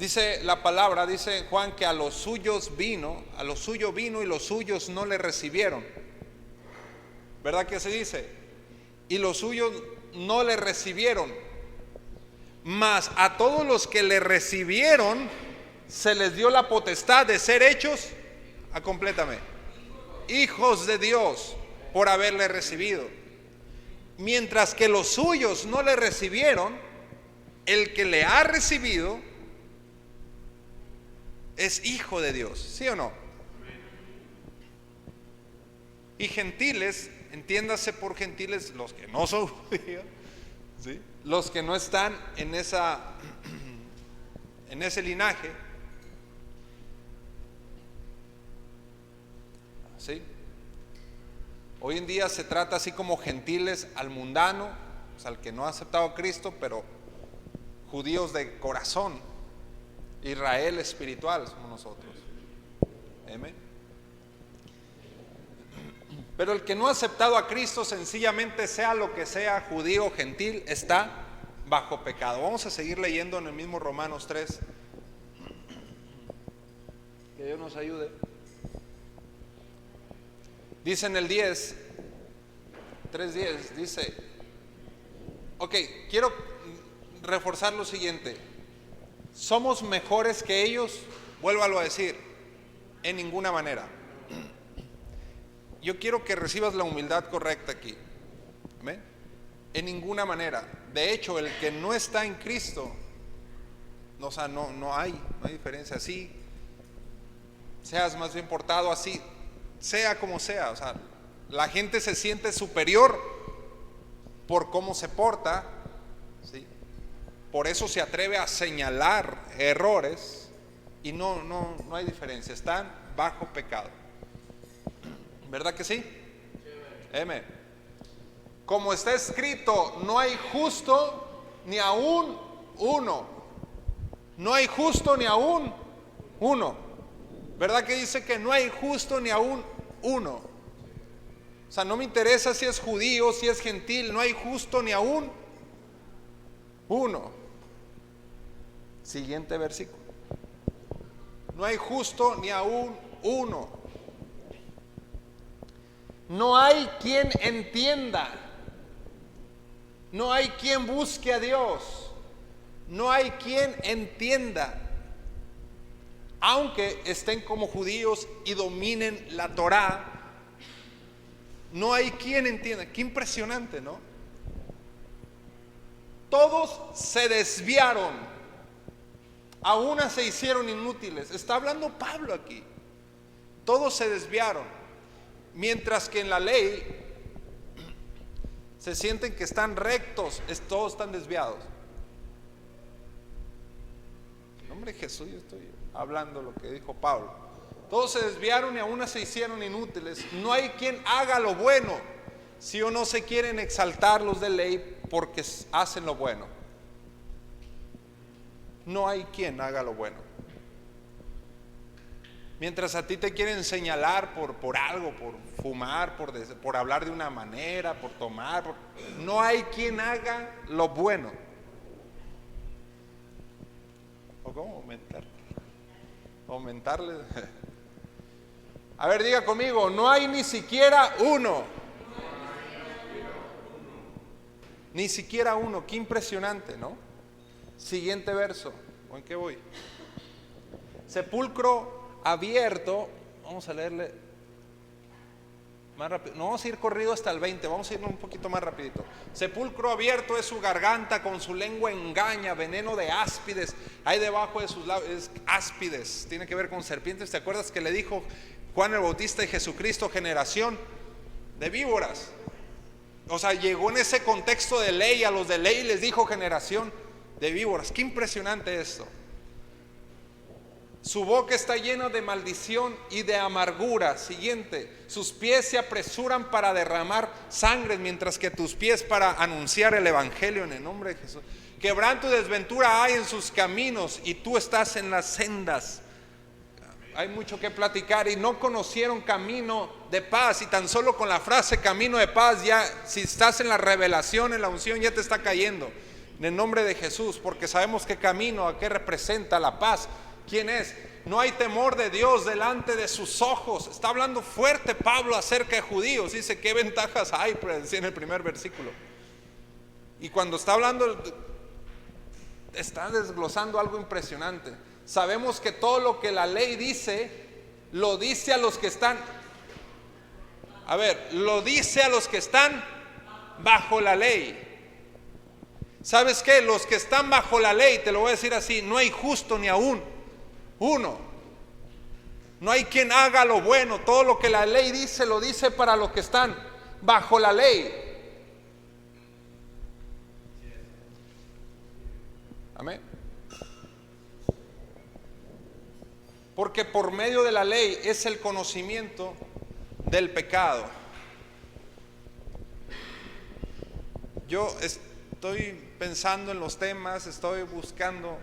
Dice la palabra, dice Juan, que a los suyos vino, a los suyos vino y los suyos no le recibieron. ¿Verdad que se dice? Y los suyos no le recibieron. Mas a todos los que le recibieron se les dio la potestad de ser hechos, complétame, hijos de Dios, por haberle recibido. Mientras que los suyos no le recibieron, el que le ha recibido es hijo de Dios, ¿sí o no? Y gentiles, entiéndase por gentiles los que no son judíos, ¿sí? Los que no están en ese linaje, ¿sí? Hoy en día se trata así como gentiles al mundano, o sea, al que no ha aceptado a Cristo, pero judíos de corazón. Israel espiritual somos nosotros. Amén. Pero el que no ha aceptado a Cristo, sencillamente sea lo que sea, judío o gentil, está bajo pecado. Vamos a seguir leyendo en el mismo Romanos 3. Que Dios nos ayude. Dice en el 10, 3:10, dice, ok, quiero reforzar lo siguiente. ¿Somos mejores que ellos? Vuélvalo a decir, en ninguna manera. Yo quiero que recibas la humildad correcta aquí. ¿Amén? En ninguna manera. De hecho, el que no está en Cristo, o sea, no hay diferencia. Así seas más bien portado, así sea como sea, o sea, la gente se siente superior por cómo se porta, ¿sí? Por eso se atreve a señalar errores y no hay diferencia, están bajo pecado. ¿Verdad que sí? Amén. Como está escrito, no hay justo ni aún uno. No hay justo ni aún uno. ¿Verdad que dice que no hay justo ni aún uno? O sea, no me interesa si es judío, si es gentil, no hay justo ni aún uno. Siguiente versículo. No hay justo ni aún uno. No hay quien entienda. No hay quien busque a Dios. No hay quien entienda. Aunque estén como judíos y dominen la Torá, no hay quien entienda. Qué impresionante, ¿no? Todos se desviaron, a una se hicieron inútiles. Está hablando Pablo aquí. Todos se desviaron. Mientras que en la ley se sienten que están rectos, todos están desviados. En nombre de Jesús yo estoy hablando lo que dijo Pablo. Todos se desviaron y a una se hicieron inútiles. No hay quien haga lo bueno. Si o no se quieren exaltar los de ley porque hacen lo bueno. No hay quien haga lo bueno. Mientras a ti te quieren señalar por algo, por fumar, por hablar de una manera, por tomar, no hay quien haga lo bueno. ¿O cómo aumentarle? A ver, diga conmigo, no hay ni siquiera uno. Ni siquiera uno. Qué impresionante, ¿no? Siguiente verso. ¿O en qué voy? Sepulcro abierto. Vamos a leerle más rápido. No vamos a ir corrido hasta el 20. Vamos a ir un poquito más rapidito. Sepulcro abierto es su garganta, con su lengua engaña, veneno de áspides. Ahí debajo de sus labios es áspides. Tiene que ver con serpientes. ¿Te acuerdas que le dijo Juan el Bautista y Jesucristo, generación de víboras? O sea, llegó en ese contexto de ley, a los de ley les dijo generación de víboras. Qué impresionante esto. Su boca está llena de maldición y de amargura. Siguiente, sus pies se apresuran para derramar sangre, mientras que tus pies para anunciar el evangelio en el nombre de Jesús. Quebranto y desventura hay en sus caminos y tú estás en las sendas. Hay mucho que platicar. Y no conocieron camino de paz. Y tan solo con la frase camino de paz, ya si estás en la revelación, en la unción, ya te está cayendo. En el nombre de Jesús, porque sabemos qué camino, a qué representa la paz. ¿Quién es? No hay temor de Dios delante de sus ojos. Está hablando fuerte Pablo acerca de judíos. Dice, ¿qué ventajas hay? En el primer versículo. Y cuando está hablando, está desglosando algo impresionante. Sabemos que todo lo que la ley dice, lo dice a los que están, lo dice a los que están bajo la ley. ¿Sabes qué? Los que están bajo la ley, te lo voy a decir así, no hay justo ni aún uno. No hay quien haga lo bueno. Todo lo que la ley dice, lo dice para los que están bajo la ley. Amén. Porque por medio de la ley es el conocimiento del pecado. Yo estoy pensando en los temas, estoy buscando,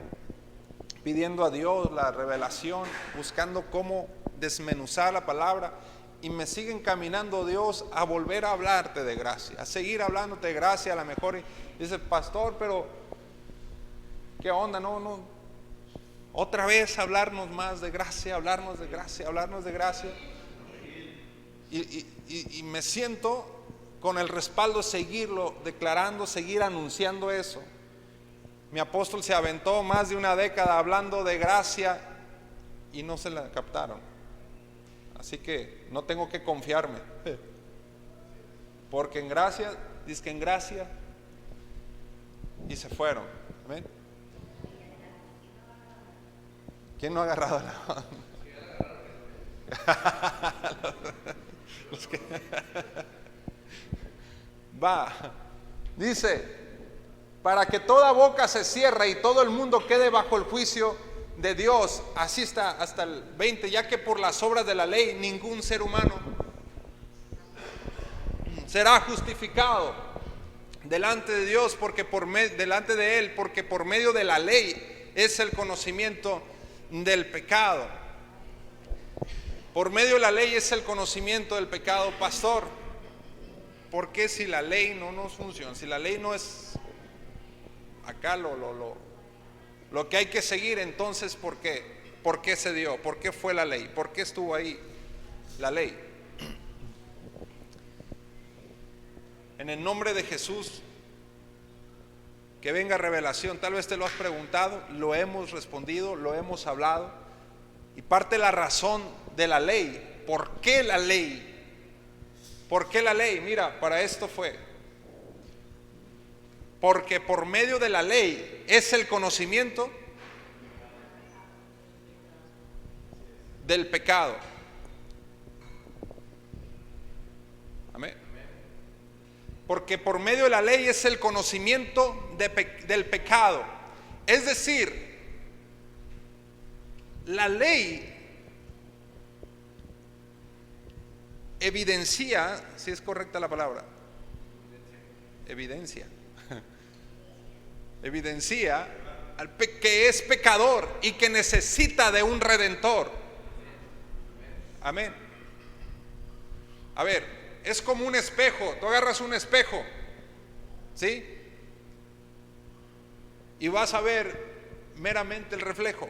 pidiendo a Dios la revelación, buscando cómo desmenuzar la palabra, y me sigue encaminando Dios a volver a hablarte de gracia, a seguir hablándote de gracia. A lo mejor dice, pastor, pero ¿qué onda? No, otra vez hablarnos más de gracia, hablarnos de gracia, hablarnos de gracia. Y me siento con el respaldo de seguirlo declarando, seguir anunciando eso. Mi apóstol se aventó más de una década hablando de gracia y no se la captaron. Así que no tengo que confiarme, porque en gracia, dice que en gracia, y se fueron. ¿Amén? ¿Quién no ha agarrado la onda? Los que va, dice, para que toda boca se cierre y todo el mundo quede bajo el juicio de Dios. Así está hasta el 20, ya que por las obras de la ley ningún ser humano será justificado delante de Dios, porque delante de Él, porque por medio de la ley es el conocimiento del pecado. Por medio de la ley es el conocimiento del pecado. Pastor, ¿por qué si la ley no nos funciona? Si la ley no es acá lo que hay que seguir, entonces ¿por qué? ¿Por qué se dio? ¿Por qué fue la ley? ¿Por qué estuvo ahí la ley? En el nombre de Jesús, que venga revelación. Tal vez te lo has preguntado, lo hemos respondido, lo hemos hablado. Y parte de la razón de la ley, ¿por qué la ley? ¿Por qué la ley? Mira, para esto fue. Porque por medio de la ley es el conocimiento del pecado. Amén. Porque por medio de la ley es el conocimiento del pecado. Es decir, la ley evidencia, si es correcta la palabra, evidencia que es pecador y que necesita de un redentor. Amén. A ver, es como un espejo. Tú agarras un espejo, ¿sí? Y vas a ver meramente el reflejo.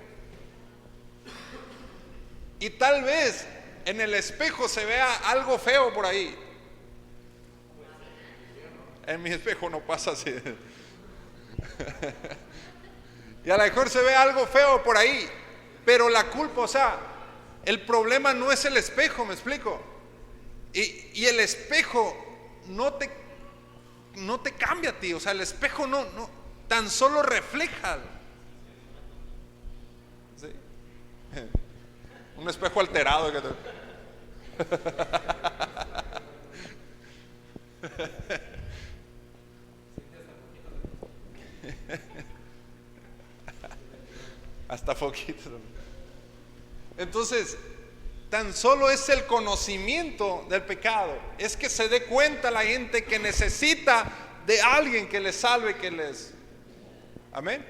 Y tal vez en el espejo se vea algo feo por ahí. En mi espejo no pasa así. Y a lo mejor se ve algo feo por ahí, pero la culpa, o sea, el problema no es el espejo, ¿me explico? Y el espejo no te cambia a ti, o sea, el espejo no tan solo refleja. ¿Sí? Un espejo alterado que hasta poquito. Entonces, tan solo es el conocimiento del pecado. Es que se dé cuenta la gente que necesita de alguien que les salve, que les... Amén.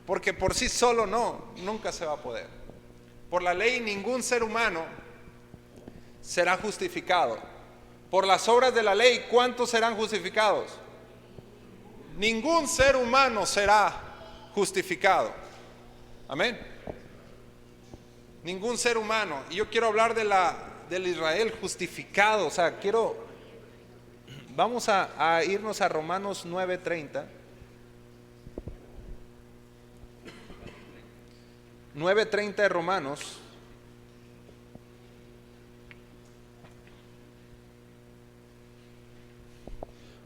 Porque por sí solo nunca se va a poder. Por la ley ningún ser humano será justificado. Por las obras de la ley, ¿cuántos serán justificados? Ningún ser humano será justificado. Amén. Ningún ser humano. Y yo quiero hablar del Israel justificado. O sea, vamos a irnos a Romanos 9:30. 9:30 de Romanos.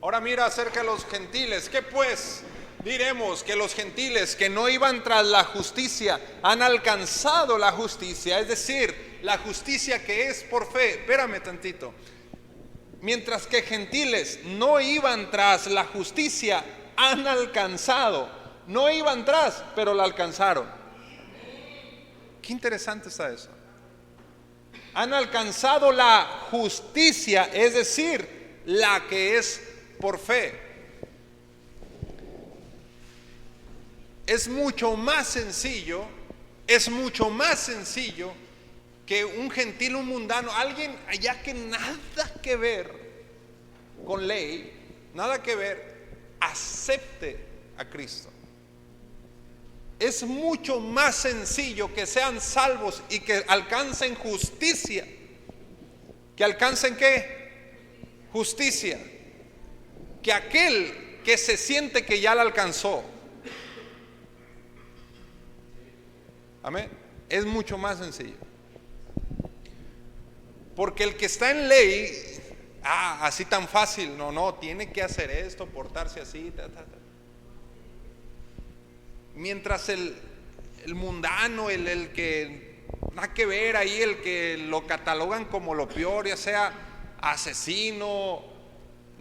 Ahora mira acerca de los gentiles. ¿Qué pues diremos? Que los gentiles que no iban tras la justicia han alcanzado la justicia, es decir, la justicia que es por fe. Espérame tantito. Mientras que gentiles no iban tras la justicia, han alcanzado. No iban tras, pero la alcanzaron. Qué interesante está eso. Han alcanzado la justicia, es decir, la que es por fe. Es mucho más sencillo que un gentil, un mundano, alguien allá que nada que ver con ley, nada que ver, acepte a Cristo. Es mucho más sencillo que sean salvos y que alcancen justicia. ¿Que alcancen qué? Justicia. Que aquel que se siente que ya la alcanzó. Amén. Es mucho más sencillo. Porque el que está en ley, así tan fácil, no, tiene que hacer esto, portarse así, Mientras el mundano, el que nada que ver ahí, el que lo catalogan como lo peor, ya sea asesino,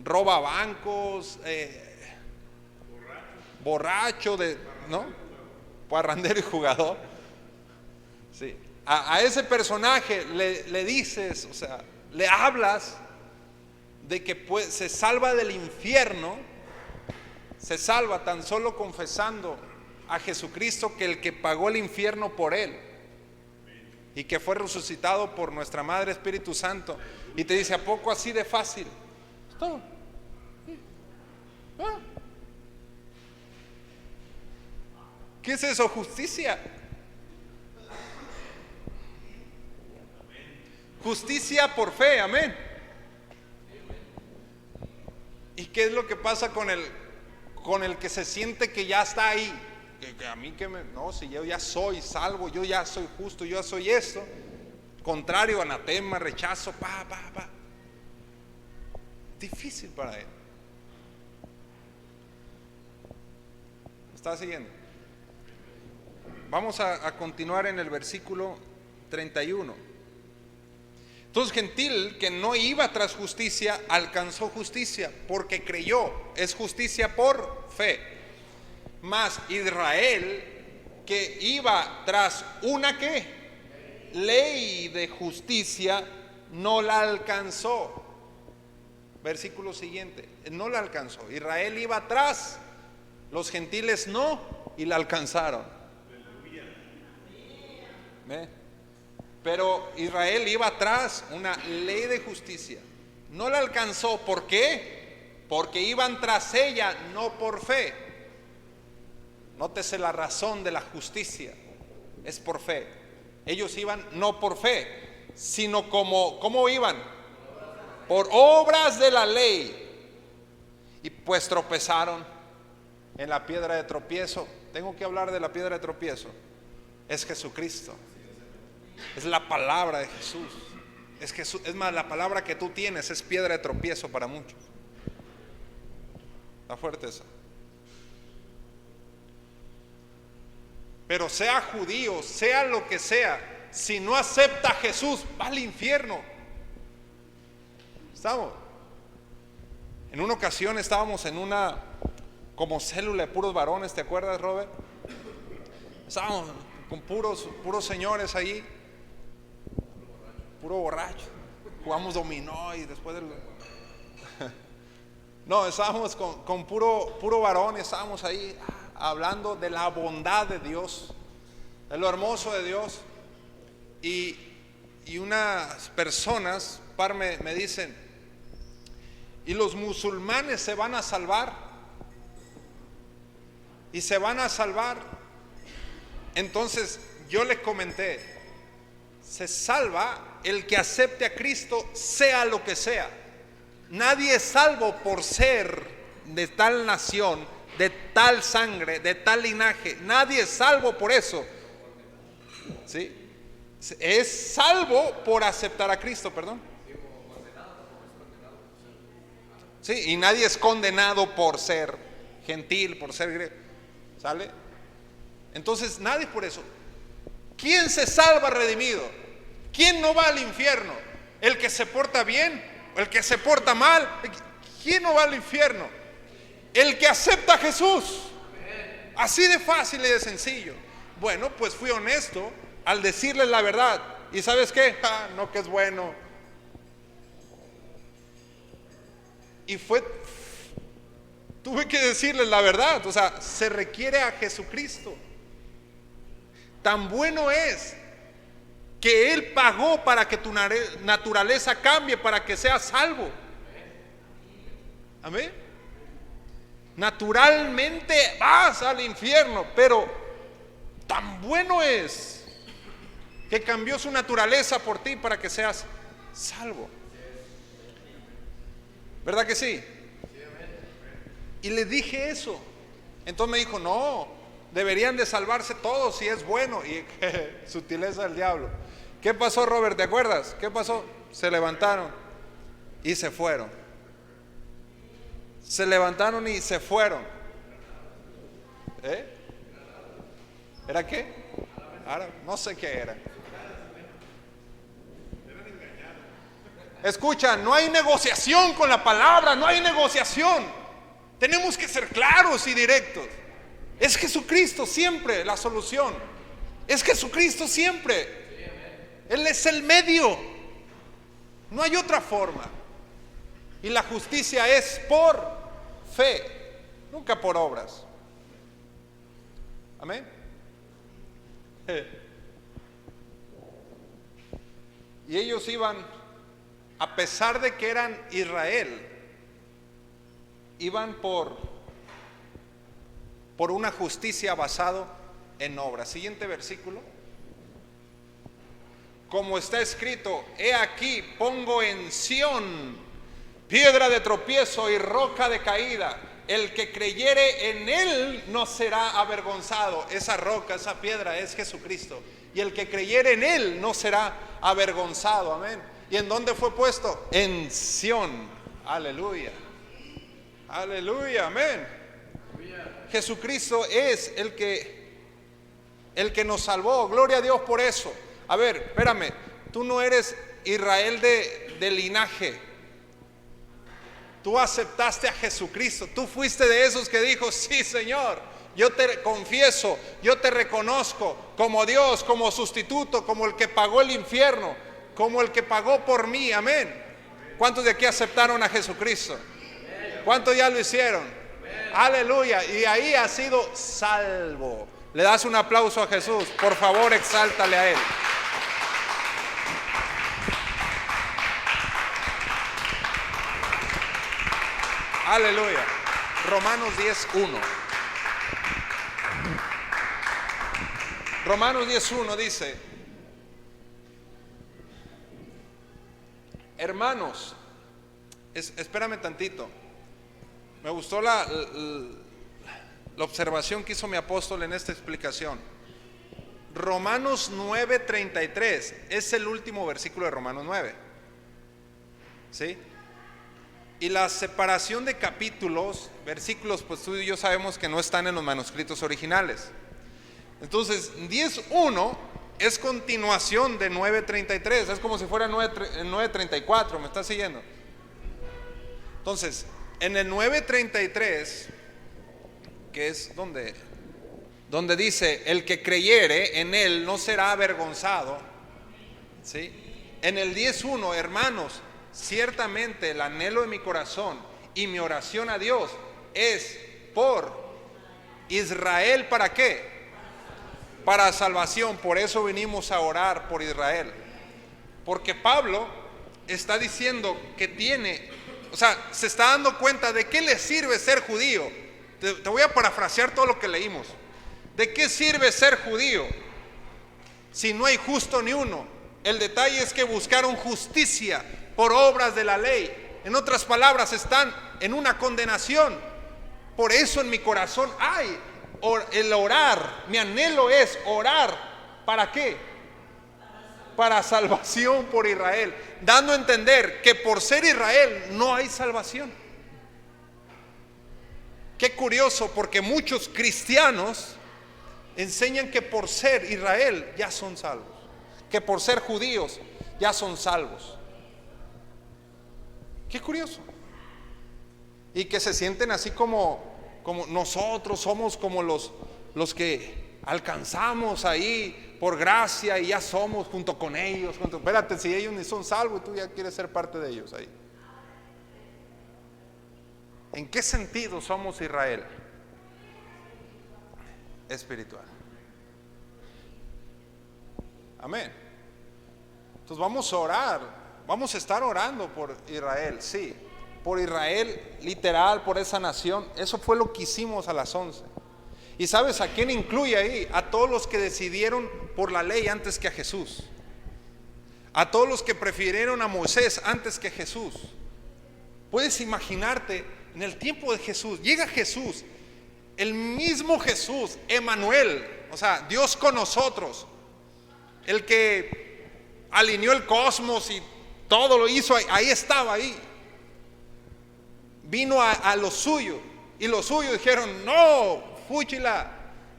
roba bancos, borracho, ¿no? Parrandero y jugador. Sí. A ese personaje le dices, o sea, le hablas de que se salva del infierno, se salva tan solo confesando a Jesucristo, que el que pagó el infierno por él y que fue resucitado por nuestra Madre Espíritu Santo, y te dice: ¿a poco así de fácil? Todo. ¿Qué es eso? Justicia. Justicia por fe, amén. ¿Y qué es lo que pasa con el que se siente que ya está ahí? Que a mí no, si yo ya soy salvo, yo ya soy justo, yo ya soy esto. Contrario, anatema, rechazo, difícil para él. ¿Me está siguiendo? Vamos a continuar en el versículo 31. Entonces, gentil que no iba tras justicia, alcanzó justicia porque creyó. Es justicia por fe. Mas Israel, que iba tras una ¿qué? Ley de justicia, no la alcanzó. Versículo siguiente, no la alcanzó. Israel iba atrás, los gentiles no, y la alcanzaron. Pero Israel iba atrás, una ley de justicia, no la alcanzó. ¿Por qué? Porque iban tras ella, no por fe. Nótese la razón de la justicia, es por fe. Ellos iban no por fe, sino ¿cómo iban? Por obras de la ley. Y pues tropezaron en la piedra de tropiezo. Tengo que hablar de la piedra de tropiezo. Es Jesucristo. Es la palabra de Jesús. Es Jesús. Es más, la palabra que tú tienes es piedra de tropiezo para muchos. Está fuerte eso. Pero sea judío, sea lo que sea, si no acepta a Jesús, va al infierno. ¿Estamos? En una ocasión estábamos en una como célula de puros varones, ¿te acuerdas, Robert? Estábamos con puros señores ahí, puro borracho. Jugamos dominó y después no, estábamos con puro varón, estábamos ahí hablando de la bondad de Dios, de lo hermoso de Dios. Y unas personas me dicen: ¿y los musulmanes se van a salvar? y se van a salvar. Entonces yo les comenté, se salva el que acepte a Cristo, sea lo que sea. Nadie es salvo por ser de tal nación, de tal sangre, de tal linaje. Nadie es salvo por eso, ¿sí? Es salvo por aceptar a Cristo, perdón. Sí, y nadie es condenado por ser gentil, por ser griego. ¿Sale? Entonces nadie por eso. ¿Quién se salva redimido? ¿Quién no va al infierno? ¿El que se porta bien? ¿El que se porta mal? ¿Quién no va al infierno? El que acepta a Jesús. Así de fácil y de sencillo. Bueno, pues fui honesto al decirles la verdad. ¿Y sabes qué? No, que es bueno. Y tuve que decirles la verdad. O sea, se requiere a Jesucristo. Tan bueno es que Él pagó para que tu naturaleza cambie, para que seas salvo. Amén. Naturalmente vas al infierno, pero tan bueno es que cambió su naturaleza por ti para que seas salvo. ¿Verdad que sí? Y le dije eso. Entonces me dijo, no, deberían de salvarse todos si es bueno. Y sutileza del diablo. ¿Qué pasó, Robert? ¿Te acuerdas? ¿Qué pasó? Se levantaron y se fueron. Se levantaron y se fueron. ¿Era qué? No sé qué era. Escucha, no hay negociación con la palabra, no hay negociación. Tenemos que ser claros y directos. Es Jesucristo siempre la solución. Es Jesucristo siempre. Él es el medio. No hay otra forma. Y la justicia es por fe, nunca por obras. Amén. Y ellos iban, a pesar de que eran Israel, iban por una justicia basado en obras. Siguiente versículo. Como está escrito, he aquí pongo en Sión piedra de tropiezo y roca de caída. El que creyere en Él no será avergonzado. Esa roca, esa piedra es Jesucristo. Y el que creyere en Él no será avergonzado. Amén. ¿Y en dónde fue puesto? En Sión. Aleluya. Aleluya. Amén. Jesucristo es el que nos salvó. Gloria a Dios por eso. A ver, espérame. Tú no eres Israel de linaje. Tú aceptaste a Jesucristo. Tú fuiste de esos que dijo, sí, Señor, yo te confieso, yo te reconozco como Dios, como sustituto, como el que pagó el infierno, como el que pagó por mí. Amén. ¿Cuántos de aquí aceptaron a Jesucristo? ¿Cuántos ya lo hicieron? Aleluya. Y ahí has sido salvo. Le das un aplauso a Jesús. Por favor, exáltale a Él. Aleluya. Romanos 10:1. Romanos 10:1 dice: hermanos, espérame tantito. Me gustó la observación que hizo mi apóstol en esta explicación. Romanos 9:33 es el último versículo de Romanos 9. ¿Sí? Y la separación de capítulos, versículos, pues tú y yo sabemos que no están en los manuscritos originales. Entonces 10:1 es continuación de 9:33. Es como si fuera 9:34. ¿Me estás siguiendo? Entonces en el 9:33, que es donde dice, el que creyere en Él no será avergonzado, ¿sí? En el 10:1, hermanos, ciertamente el anhelo de mi corazón y mi oración a Dios es por Israel. ¿Para qué? Para salvación. Por eso vinimos a orar por Israel, porque Pablo está diciendo que se está dando cuenta de qué le sirve ser judío te voy a parafrasear todo lo que leímos. ¿De qué sirve ser judío si no hay justo ni uno? El detalle es que buscaron justicia por obras de la ley. En otras palabras, están en una condenación. Por eso en mi corazón hay el orar. Mi anhelo es orar. ¿Para qué? Para salvación por Israel, dando a entender que por ser Israel no hay salvación. Qué curioso, porque muchos cristianos enseñan que por ser Israel ya son salvos, que por ser judíos ya son salvos. Qué curioso. Y que se sienten así como nosotros somos como los que alcanzamos ahí por gracia y ya somos junto con ellos. Espérate, si ellos ni son salvos y tú ya quieres ser parte de ellos ahí. ¿En qué sentido somos Israel? Espiritual. Amén. Entonces vamos a orar, vamos a estar orando por Israel, sí, por Israel literal, por esa nación. Eso fue lo que hicimos a las 11. ¿Y sabes a quién incluye ahí? A todos los que decidieron por la ley antes que a Jesús, a todos los que prefirieron a Moisés antes que Jesús. Puedes imaginarte, en el tiempo de Jesús, llega Jesús, el mismo Jesús, Emmanuel, o sea, Dios con nosotros, el que alineó el cosmos y todo lo hizo, ahí estaba ahí. Vino a lo suyo, y los suyos dijeron: no, fúchila,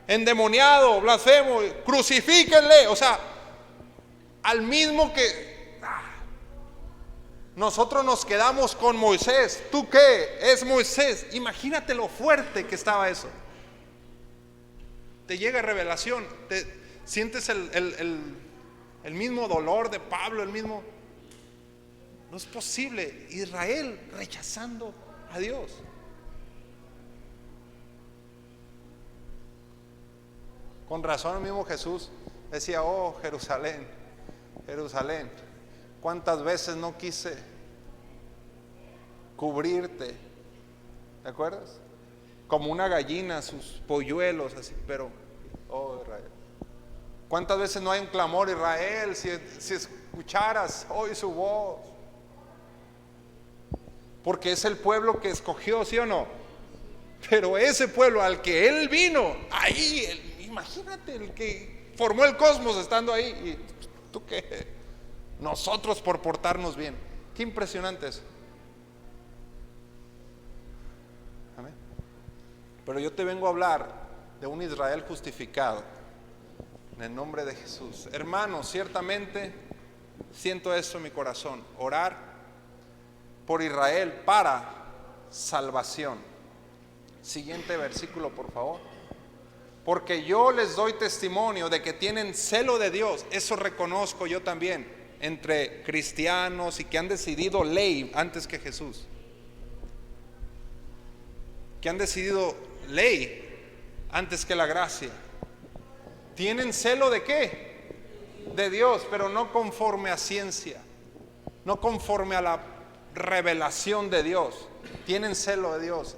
endemoniado, blasfemo, crucifíquenle. O sea, al mismo que nosotros nos quedamos con Moisés. ¿Tú qué? Es Moisés. Imagínate lo fuerte que estaba eso. Te llega revelación, te sientes el mismo dolor de Pablo, el mismo. No es posible. Israel rechazando a Dios. Con razón el mismo Jesús decía: oh Jerusalén, Jerusalén, cuántas veces no quise cubrirte. ¿Te acuerdas? Como una gallina sus polluelos así, pero oh Israel, cuántas veces no hay un clamor: Israel, si escucharas hoy su voz. Porque es el pueblo que escogió, ¿sí o no? Pero ese pueblo al que él vino, ahí, imagínate, el que formó el cosmos estando ahí. ¿Y tú qué? Nosotros por portarnos bien. Qué impresionante eso. Amén. Pero yo te vengo a hablar de un Israel justificado en el nombre de Jesús. Hermanos, ciertamente siento eso en mi corazón: orar por Israel para salvación. Siguiente versículo, por favor. Porque yo les doy testimonio de que tienen celo de Dios. Eso reconozco yo también entre cristianos y que han decidido ley antes que Jesús, que han decidido ley antes que la gracia. ¿Tienen celo de qué? De Dios, pero no conforme a ciencia, no conforme a la revelación de Dios. Tienen celo de Dios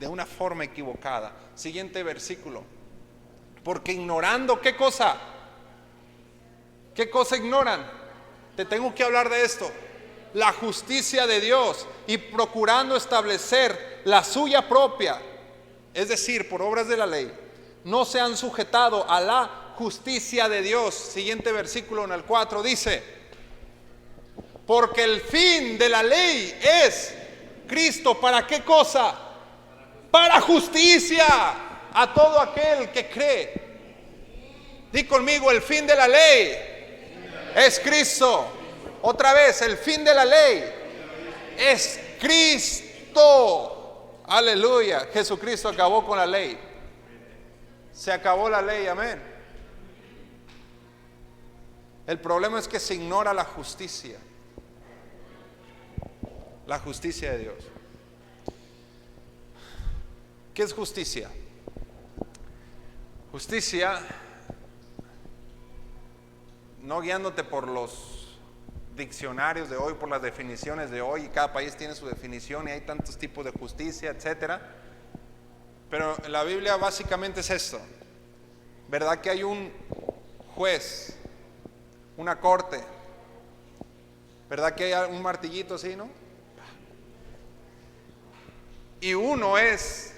de una forma equivocada. Siguiente versículo. Porque ignorando, ¿qué cosa? ¿Qué cosa ignoran? Te tengo que hablar de esto: la justicia de Dios, y procurando establecer la suya propia, es decir, por obras de la ley, no se han sujetado a la justicia de Dios. Siguiente versículo, en el 4, dice: porque el fin de la ley es Cristo. ¿Para qué cosa? Para justicia a todo aquel que cree. Di conmigo: el fin de la ley es Cristo. Otra vez: el fin de la ley es Cristo. Aleluya. Jesucristo acabó con la ley. Se acabó la ley, amén. El problema es que se ignora la justicia. La justicia de Dios. ¿Qué es justicia? Justicia, no guiándote por los diccionarios de hoy, por las definiciones de hoy, y cada país tiene su definición y hay tantos tipos de justicia, etcétera. Pero la Biblia básicamente es esto. ¿Verdad que hay un juez, una corte? ¿Verdad que hay un martillito así, no? Y uno es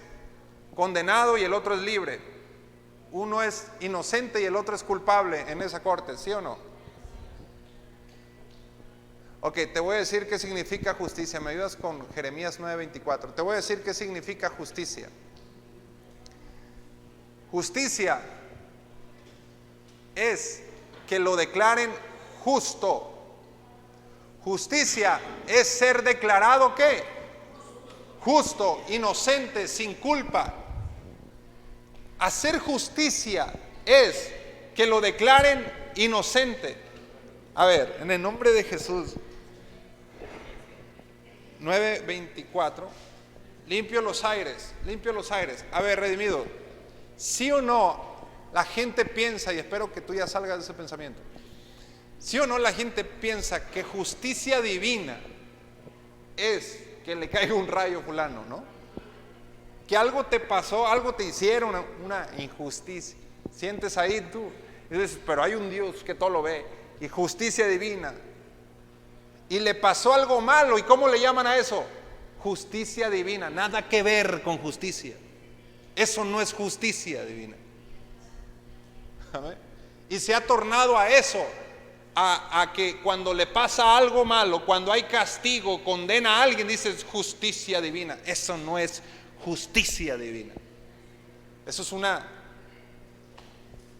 condenado y el otro es libre. Uno es inocente y el otro es culpable en esa corte, ¿sí o no? Ok, te voy a decir qué significa justicia. ¿Me ayudas con Jeremías 9:24? Te voy a decir qué significa justicia. Justicia es que lo declaren justo. Justicia es ser declarado ¿qué? Justo, inocente, sin culpa. Hacer justicia es que lo declaren inocente. A ver, en el nombre de Jesús. 9:24. Limpio los aires, limpio los aires. A ver, redimido, ¿sí o no la gente piensa, y espero que tú ya salgas de ese pensamiento, sí o no la gente piensa que justicia divina es que le caiga un rayo fulano, ¿no? Que algo te pasó, algo te hicieron, una injusticia. Sientes ahí tú y dices, pero hay un Dios que todo lo ve, y justicia divina. Y le pasó algo malo, ¿y cómo le llaman a eso? Justicia divina. Nada que ver con justicia. Eso no es justicia divina. ¿Amén? Y se ha tornado a eso, a que cuando le pasa algo malo, cuando hay castigo, condena a alguien, dices justicia divina. Eso no es justicia divina. Eso es una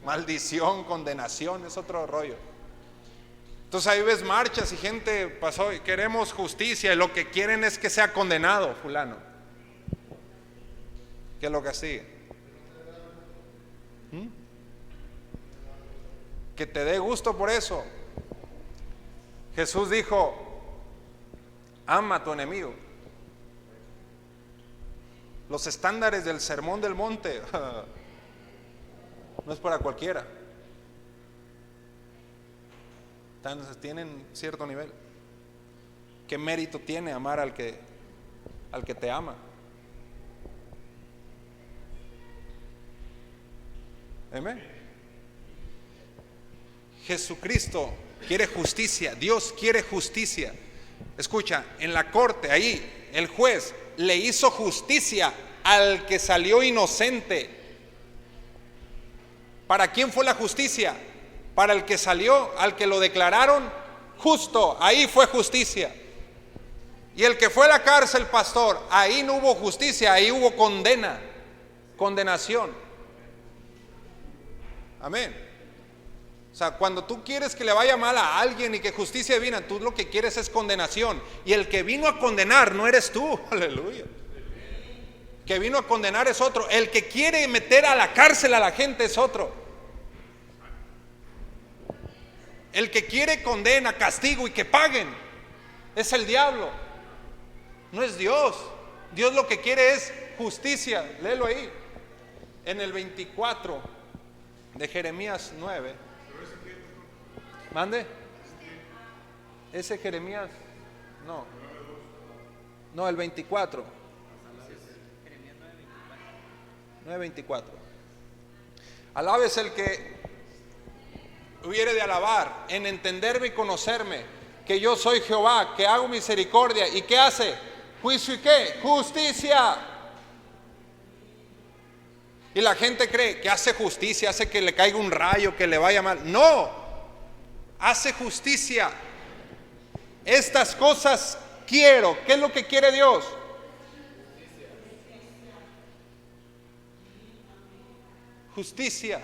maldición, condenación, es otro rollo. Entonces ahí ves marchas y gente pasó y queremos justicia, y lo que quieren es que sea condenado fulano, que lo castigue. Que te dé gusto por eso. Jesús dijo, ama a tu enemigo. Los estándares del Sermón del Monte no es para cualquiera. Entonces tienen cierto nivel. ¿Qué mérito tiene amar al que te ama? Amén. Jesucristo quiere justicia, Dios quiere justicia. Escucha, en la corte ahí el juez le hizo justicia al que salió inocente. ¿Para quién fue la justicia? Para el que salió, al que lo declararon justo, ahí fue justicia. Y el que fue a la cárcel, pastor, ahí no hubo justicia, ahí hubo condenación. Amén. O sea, cuando tú quieres que le vaya mal a alguien y que justicia divina, tú lo que quieres es condenación. Y el que vino a condenar no eres tú, aleluya. Que vino a condenar es otro. El que quiere meter a la cárcel a la gente es otro. El que quiere condena, castigo y que paguen es el diablo, no es Dios. Dios lo que quiere es justicia. Léelo ahí en el 24 de Jeremías 9. Mande. Ese Jeremías, no, el 24. 9:24. Alabes el que hubiere de alabar, en entenderme y conocerme, que yo soy Jehová, que hago misericordia. ¿Y qué hace? Juicio y qué? Justicia. Y la gente cree que hace justicia, hace que le caiga un rayo, que le vaya mal. No, hace justicia. Estas cosas quiero. ¿Qué es lo que quiere Dios? Justicia.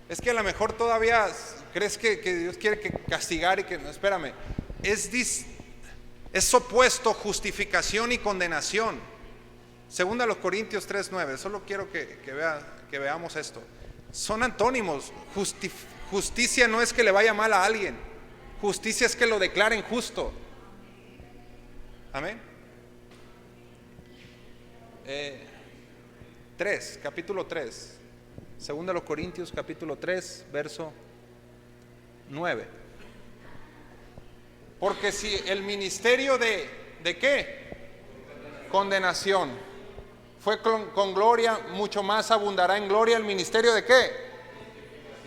Es que a lo mejor todavía crees que Dios quiere que castigar y que no, espérame. Es opuesto justificación y condenación. Segunda a los Corintios 3:9. Solo quiero que veamos esto. Son antónimos. Justicia no es que le vaya mal a alguien. Justicia es que lo declaren justo. Amén. Capítulo 3. Segunda a los Corintios, capítulo 3, verso 9. Porque si el ministerio de ¿qué? Condenación fue con gloria, mucho más abundará en gloria el ministerio de ¿qué?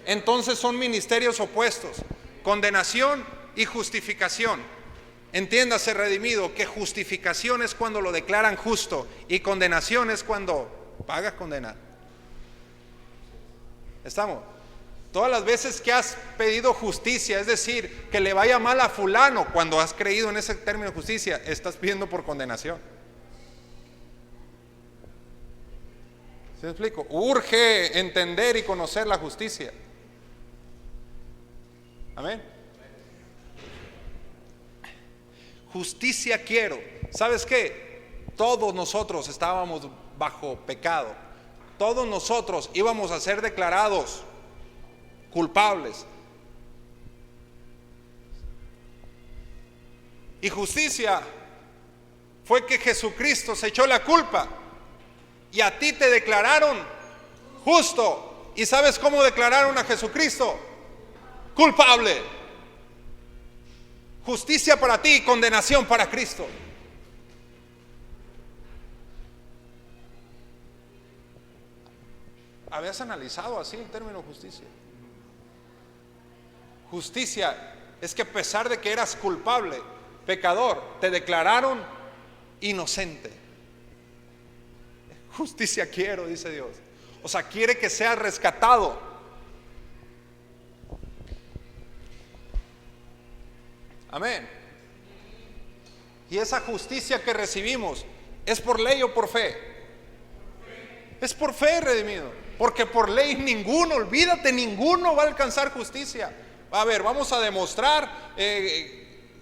Entonces son ministerios opuestos, condenación y justificación. Entiéndase, redimido, que justificación es cuando lo declaran justo y condenación es cuando pagas condena. ¿Estamos? Todas las veces que has pedido justicia, es decir, que le vaya mal a fulano, cuando has creído en ese término de justicia, estás pidiendo por condenación. ¿Sí me explico? Urge entender y conocer la justicia. Amén. Justicia quiero. ¿Sabes qué? Todos nosotros estábamos bajo pecado. Todos nosotros íbamos a ser declarados culpables. Y justicia fue que Jesucristo se echó la culpa y a ti te declararon justo. ¿Y sabes cómo declararon a Jesucristo? Culpable. Justicia para ti, condenación para Cristo. ¿Habías analizado así el término justicia? Justicia es que a pesar de que eras culpable, pecador, te declararon inocente. Justicia quiero, dice Dios. O sea, quiere que seas rescatado. Amén. Y esa justicia que recibimos, ¿es por ley o por fe? Es por fe, redimido. Porque por ley ninguno, olvídate, ninguno va a alcanzar justicia. A ver, vamos a demostrar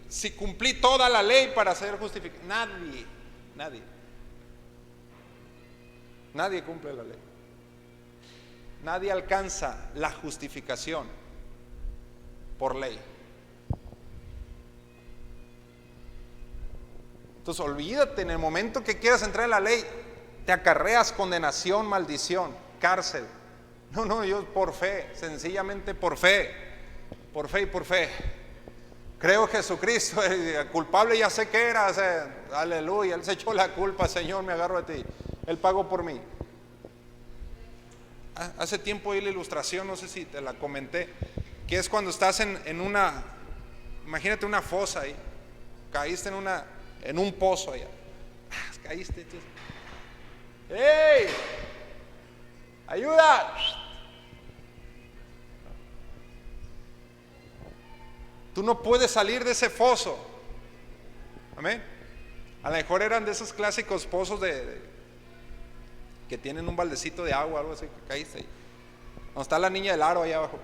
si cumplí toda la ley para ser justificado. Nadie cumple la ley. Nadie alcanza la justificación por ley. Entonces olvídate, en el momento que quieras entrar en la ley, te acarreas condenación, maldición, cárcel. No, yo por fe, sencillamente por fe y por fe. Creo Jesucristo, el culpable ya sé que era, aleluya, Él se echó la culpa, Señor, me agarro de ti, Él pagó por mí. Hace tiempo vi la ilustración, no sé si te la comenté, que es cuando estás en una, imagínate una fosa ahí, caíste en un pozo allá, caíste, ¡hey! ¡Ayuda! Tú no puedes salir de ese foso. Amén. A lo mejor eran de esos clásicos pozos que tienen un baldecito de agua, algo así, que caíste ahí. Donde está la niña del aro ahí abajo.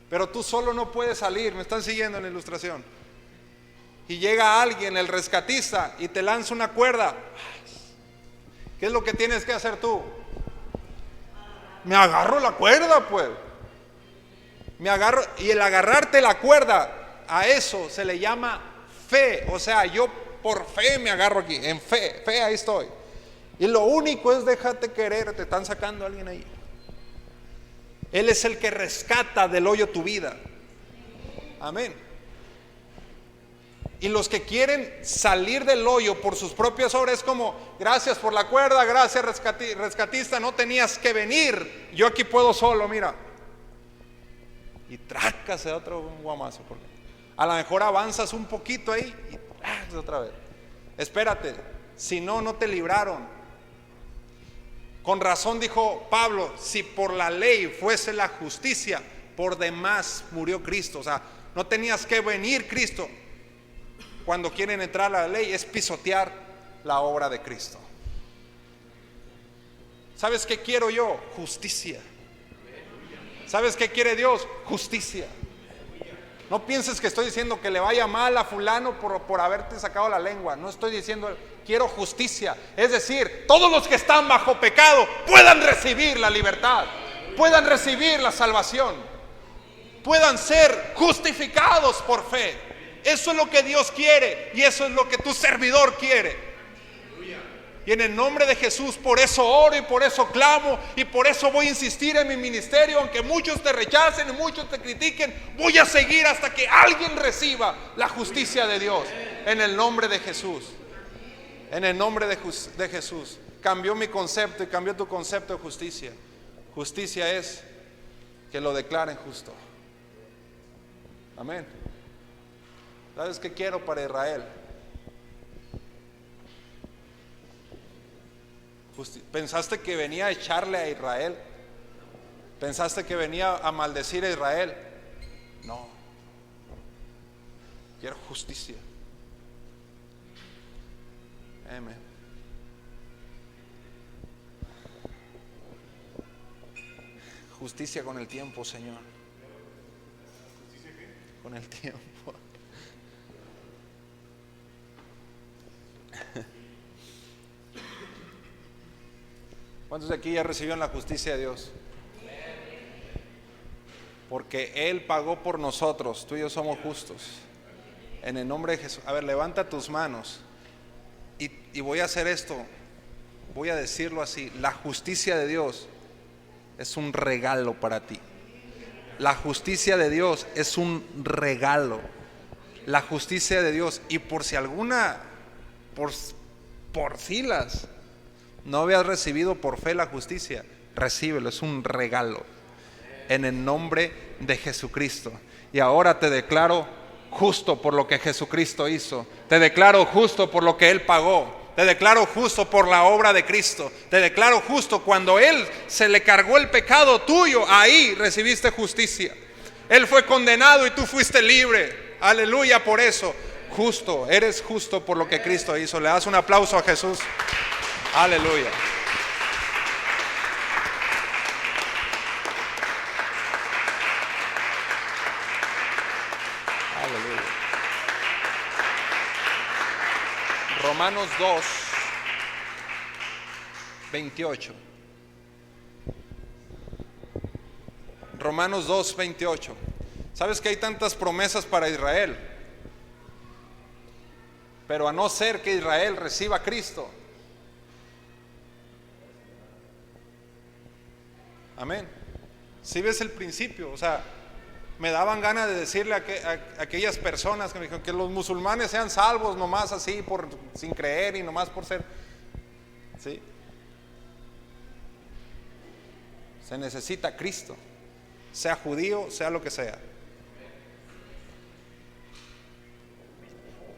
Pero tú solo no puedes salir. Me están siguiendo en la ilustración. Y llega alguien, el rescatista, y te lanza una cuerda. ¿Qué es lo que tienes que hacer tú? Me agarro la cuerda, pues. Me agarro, y el agarrarte la cuerda, a eso se le llama fe. O sea, yo por fe me agarro aquí, en fe, ahí estoy. Y lo único es déjate querer, te están sacando a alguien ahí. Él es el que rescata del hoyo tu vida. Amén. Y los que quieren salir del hoyo por sus propias obras es como, gracias por la cuerda, gracias rescatista, no tenías que venir, yo aquí puedo solo, mira. Y trácase otro guamazo. A lo mejor avanzas un poquito ahí y trácase otra vez. Espérate, si no, no te libraron. Con razón dijo Pablo, si por la ley fuese la justicia, por demás murió Cristo. O sea, no tenías que venir Cristo. Cuando quieren entrar a la ley es pisotear la obra de Cristo. ¿Sabes qué quiero yo? Justicia. ¿Sabes qué quiere Dios? Justicia. No pienses que estoy diciendo que le vaya mal a fulano por haberte sacado la lengua. No estoy diciendo, quiero justicia. Es decir, todos los que están bajo pecado puedan recibir la libertad, puedan recibir la salvación, puedan ser justificados por fe. Eso es lo que Dios quiere y eso es lo que tu servidor quiere. Y en el nombre de Jesús, por eso oro y por eso clamo y por eso voy a insistir en mi ministerio. Aunque muchos te rechacen y muchos te critiquen, voy a seguir hasta que alguien reciba la justicia de Dios en el nombre de Jesús. En el nombre de Jesús. Cambió mi concepto y cambió tu concepto de justicia. Justicia es que lo declaren justo. Amén. ¿Sabes qué quiero para Israel? ¿Pensaste que venía a echarle a Israel? ¿Pensaste que venía a maldecir a Israel? No. Quiero justicia. Amén. Justicia con el tiempo, Señor. Con el tiempo. ¿Cuántos de aquí ya recibieron la justicia de Dios? Porque Él pagó por nosotros. Tú y yo somos justos. En el nombre de Jesús. A ver, levanta tus manos. Y voy a hacer esto. Voy a decirlo así. La justicia de Dios es un regalo para ti. La justicia de Dios es un regalo. La justicia de Dios. Y por si alguna, por filas, no habías recibido por fe la justicia, recíbelo, es un regalo. En el nombre de Jesucristo. Y ahora te declaro justo por lo que Jesucristo hizo. Te declaro justo por lo que Él pagó. Te declaro justo por la obra de Cristo. Te declaro justo cuando Él se le cargó el pecado tuyo. Ahí recibiste justicia. Él fue condenado y tú fuiste libre. Aleluya por eso. Justo, eres justo por lo que Cristo hizo. Le das un aplauso a Jesús. Aleluya. Aleluya. Romanos 2, 28. Romanos 2, 28. ¿Sabes que hay tantas promesas para Israel? Pero a no ser que Israel reciba a Cristo. Amén. Si ves el principio, o sea, me daban ganas de decirle a aquellas personas que me dijeron que los musulmanes sean salvos nomás así, sin creer y nomás por ser, ¿sí? Se necesita Cristo, sea judío, sea lo que sea.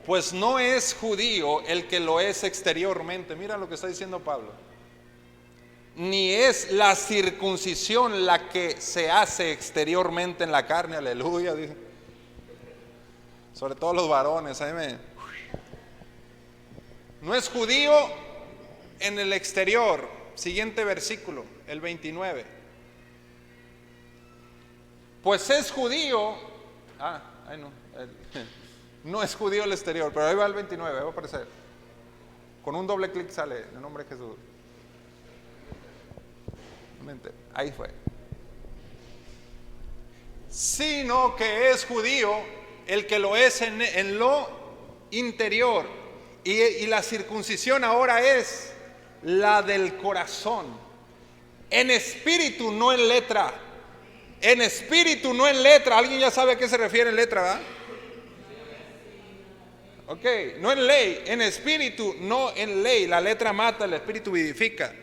Pues no es judío el que lo es exteriormente. Mira lo que está diciendo Pablo. Ni es la circuncisión la que se hace exteriormente en la carne, aleluya. Sobre todo los varones, amén. No es judío en el exterior. Siguiente versículo, el 29. Pues es judío. No es judío el exterior, pero ahí va el 29, va a aparecer. Con un doble clic sale en el nombre de Jesús. Ahí fue. Sino que es judío el que lo es en lo interior. Y la circuncisión ahora es la del corazón. En espíritu, no en letra. En espíritu, no en letra. ¿Alguien ya sabe a qué se refiere en letra, verdad? Ok, no en ley. En espíritu, no en ley. La letra mata, el espíritu vivifica.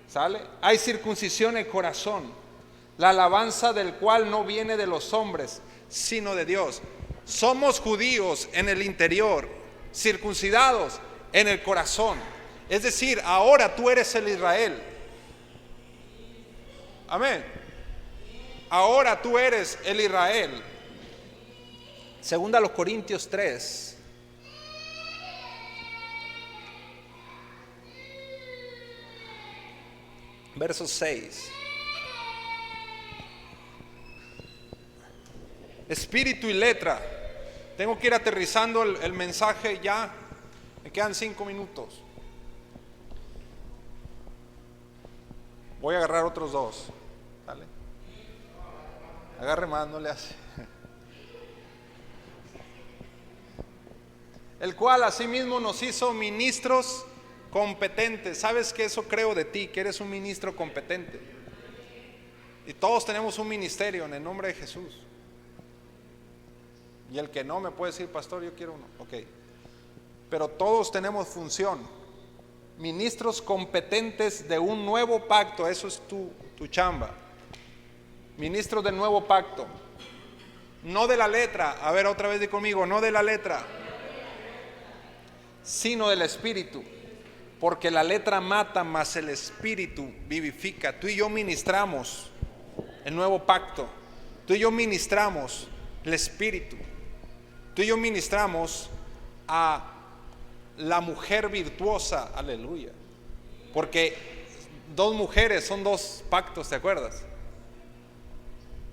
¿Sale? Hay circuncisión en el corazón, la alabanza del cual no viene de los hombres, sino de Dios. Somos judíos en el interior, circuncidados en el corazón. Es decir, ahora tú eres el Israel. Amén. Ahora tú eres el Israel. Segunda a los Corintios 3. Verso 6. Espíritu y letra. Tengo que ir aterrizando el mensaje ya. Me quedan 5 minutos. Voy a agarrar otros 2. ¿Sale? Agarre más, no le hace. El cual asimismo nos hizo ministros competentes. ¿Sabes que eso creo de ti? Que eres un ministro competente. Y todos tenemos un ministerio en el nombre de Jesús. Y el que no me puede decir, pastor, yo quiero uno. Ok. pero todos tenemos función. Ministros competentes de un nuevo pacto, eso es tu chamba. Ministros del nuevo pacto, no de la letra, a ver otra vez di conmigo, no de la letra, sino del Espíritu, porque la letra mata, mas el Espíritu vivifica. Tú y yo ministramos el nuevo pacto, tú y yo ministramos el Espíritu, tú y yo ministramos a la mujer virtuosa, aleluya, porque dos mujeres son dos pactos, ¿te acuerdas?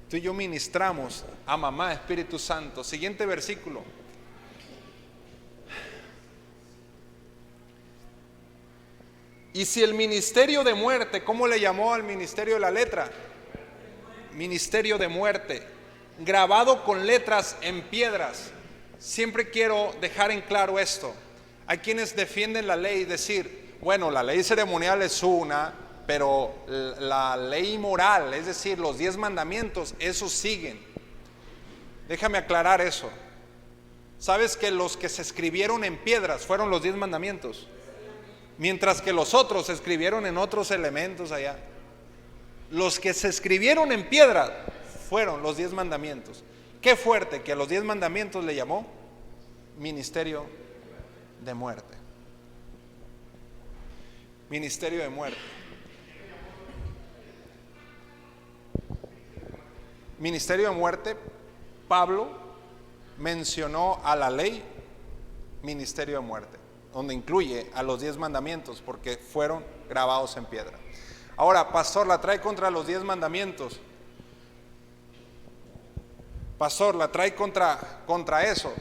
Tú y yo ministramos a mamá Espíritu Santo. Siguiente versículo. Y si el ministerio de muerte, ¿cómo le llamó al ministerio de la letra? Ministerio de muerte, grabado con letras en piedras. Siempre quiero dejar en claro esto. Hay quienes defienden la ley y decir, bueno, la ley ceremonial es una, pero la ley moral, es decir, los 10 mandamientos, esos siguen. Déjame aclarar eso. ¿Sabes que los que se escribieron en piedras fueron los 10 mandamientos? Mientras que los otros se escribieron en otros elementos allá. Los que se escribieron en piedra fueron los 10 mandamientos. Qué fuerte que a los 10 mandamientos le llamó ministerio de muerte. Ministerio de muerte. Ministerio de muerte, Pablo mencionó a la ley ministerio de muerte, donde incluye a los 10 mandamientos, porque fueron grabados en piedra. Ahora, pastor, la trae contra los 10 mandamientos. Pastor, la trae contra eso.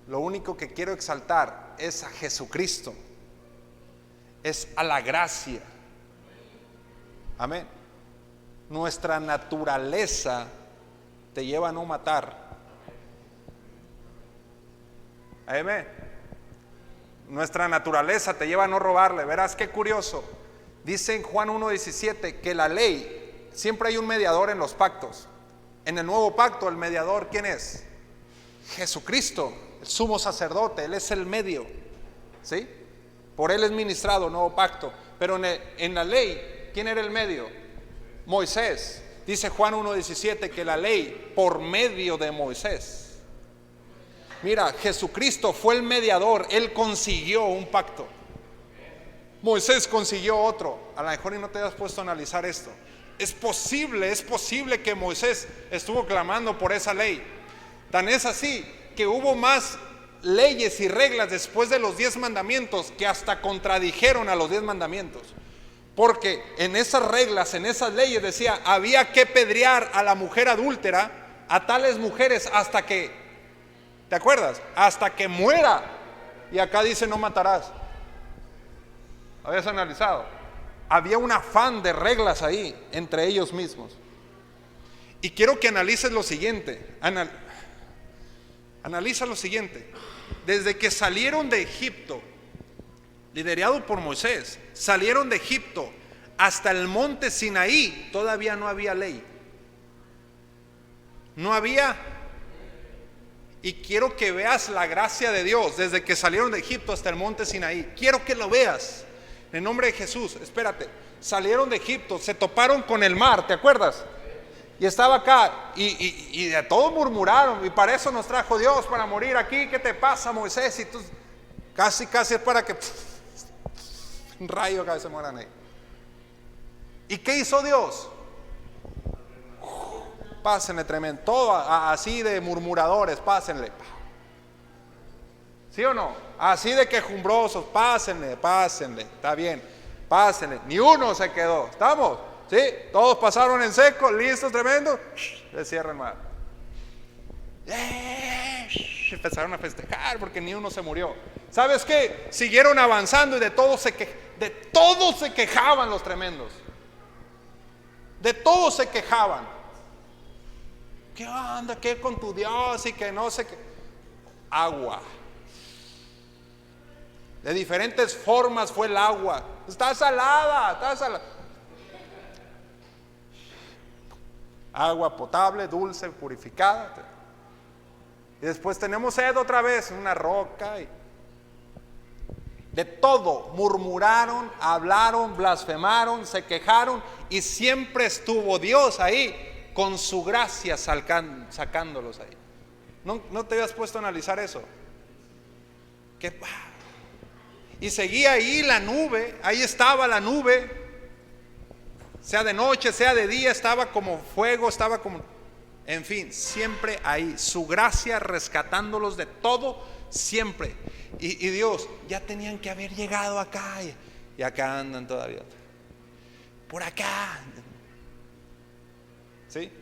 Lo único que quiero exaltar es a Jesucristo, es a la gracia. Amén. Nuestra naturaleza te lleva a no matar. Amén. Nuestra naturaleza te lleva a no robarle. Verás qué curioso. Dice en Juan 1:17 que la ley, siempre hay un mediador en los pactos. En el nuevo pacto, el mediador, ¿quién es? Jesucristo, el sumo sacerdote. Él es el medio, ¿sí? Por él es ministrado el nuevo pacto. Pero en la ley, ¿quién era el medio? Moisés. Dice Juan 1:17 que la ley por medio de Moisés. Mira, Jesucristo fue el mediador. Él consiguió un pacto. Moisés consiguió otro. A lo mejor y no te has puesto a analizar esto. Es posible que Moisés estuvo clamando por esa ley. Tan es así que hubo más leyes y reglas después de los 10 mandamientos que hasta contradijeron a los 10 mandamientos. Porque en esas reglas, en esas leyes decía, había que pedrear a la mujer adúltera, a tales mujeres hasta que, ¿te acuerdas? Hasta que muera. Y acá dice no matarás. ¿Habías analizado? Había un afán de reglas ahí entre ellos mismos. Y quiero que analices lo siguiente. Analiza lo siguiente. Desde que salieron de Egipto, liderado por Moisés, salieron de Egipto hasta el monte Sinaí, todavía no había ley. No había. Y quiero que veas la gracia de Dios desde que salieron de Egipto hasta el monte Sinaí. Quiero que lo veas. En el nombre de Jesús, espérate. Salieron de Egipto, se toparon con el mar, ¿te acuerdas? Y estaba acá y de todo murmuraron. Y para eso nos trajo Dios, para morir aquí. ¿Qué te pasa, Moisés? Y tú casi es para que un rayo acá se mueran ahí. ¿Y qué hizo Dios? Pásenle tremendo. Todo así de murmuradores, pásenle. ¿Sí o no? Así de quejumbrosos, pásenle. Está bien, pásenle. Ni uno se quedó. ¿Estamos? ¿Sí? Todos pasaron en seco, listos, tremendo. Le cierran mal. Empezaron a festejar porque ni uno se murió. ¿Sabes qué? Siguieron avanzando y de todo se quejaban los tremendos. De todo se quejaban. ¿Qué onda? ¿Qué con tu Dios? Y que no sé qué. Agua. De diferentes formas fue el agua. Está salada. Agua potable, dulce, purificada. Y después tenemos sed otra vez, una roca. De todo, murmuraron, hablaron, blasfemaron, se quejaron, y siempre estuvo Dios ahí con su gracia sacándolos ahí. ¿No te habías puesto a analizar eso? Y seguía ahí la nube, ahí estaba la nube, sea de noche, sea de día, estaba como fuego, estaba como, en fin, siempre ahí, su gracia rescatándolos de todo, siempre. Y Dios, ya tenían que haber llegado acá, y acá andan todavía, por acá, ¿sí?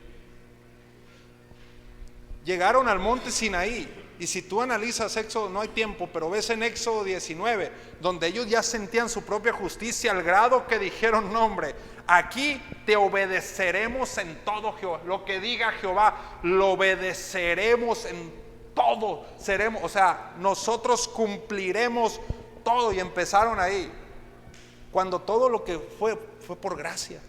Llegaron al monte Sinaí. Y si tú analizas Éxodo, no hay tiempo, pero ves en Éxodo 19, donde ellos ya sentían su propia justicia al grado que dijeron: no, hombre, aquí te obedeceremos en todo, Jehová. Lo que diga Jehová, lo obedeceremos en todo. Seremos, o sea, nosotros cumpliremos todo. Y empezaron ahí, cuando todo lo que fue por gracia.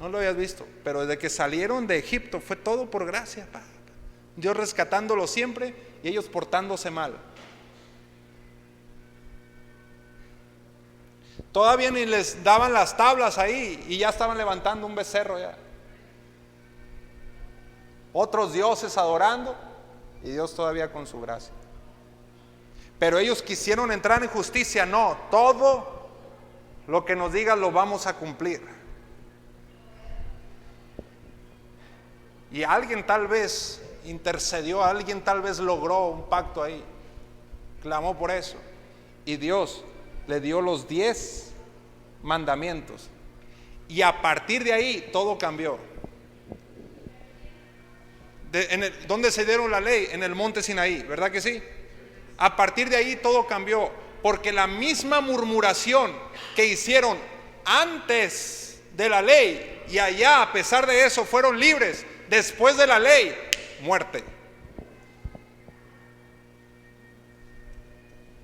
No lo habías visto, pero desde que salieron de Egipto fue todo por gracia, Dios rescatándolos siempre y ellos portándose mal. Todavía ni les daban las tablas ahí y ya estaban levantando un becerro ya. Otros dioses adorando y Dios todavía con su gracia. Pero ellos quisieron entrar en justicia. No, todo lo que nos diga lo vamos a cumplir. Y alguien tal vez intercedió, alguien tal vez logró un pacto ahí, clamó por eso, y Dios le dio los 10 mandamientos, y a partir de ahí todo cambió. ¿Dónde se dieron la ley? En el monte Sinaí, ¿verdad que sí? A partir de ahí todo cambió, porque la misma murmuración que hicieron antes de la ley, y allá a pesar de eso fueron libres, después de la ley, muerte.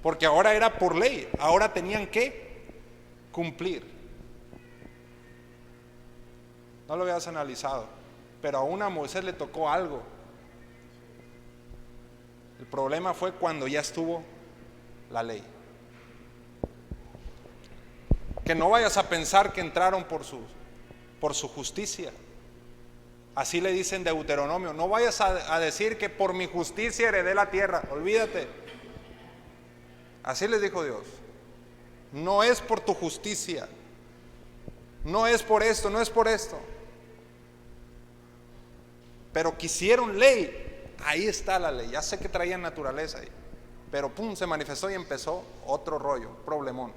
Porque ahora era por ley, ahora tenían que cumplir. No lo habías analizado, pero aún a Moisés le tocó algo. El problema fue cuando ya estuvo la ley. Que no vayas a pensar que entraron por su justicia. Así le dicen Deuteronomio: no vayas a decir que por mi justicia heredé la tierra. Olvídate. Así les dijo Dios: no es por tu justicia, no es por esto, no es por esto. Pero quisieron ley. Ahí está la ley. Ya sé que traían naturaleza ahí, pero pum, se manifestó y empezó otro rollo, problemón.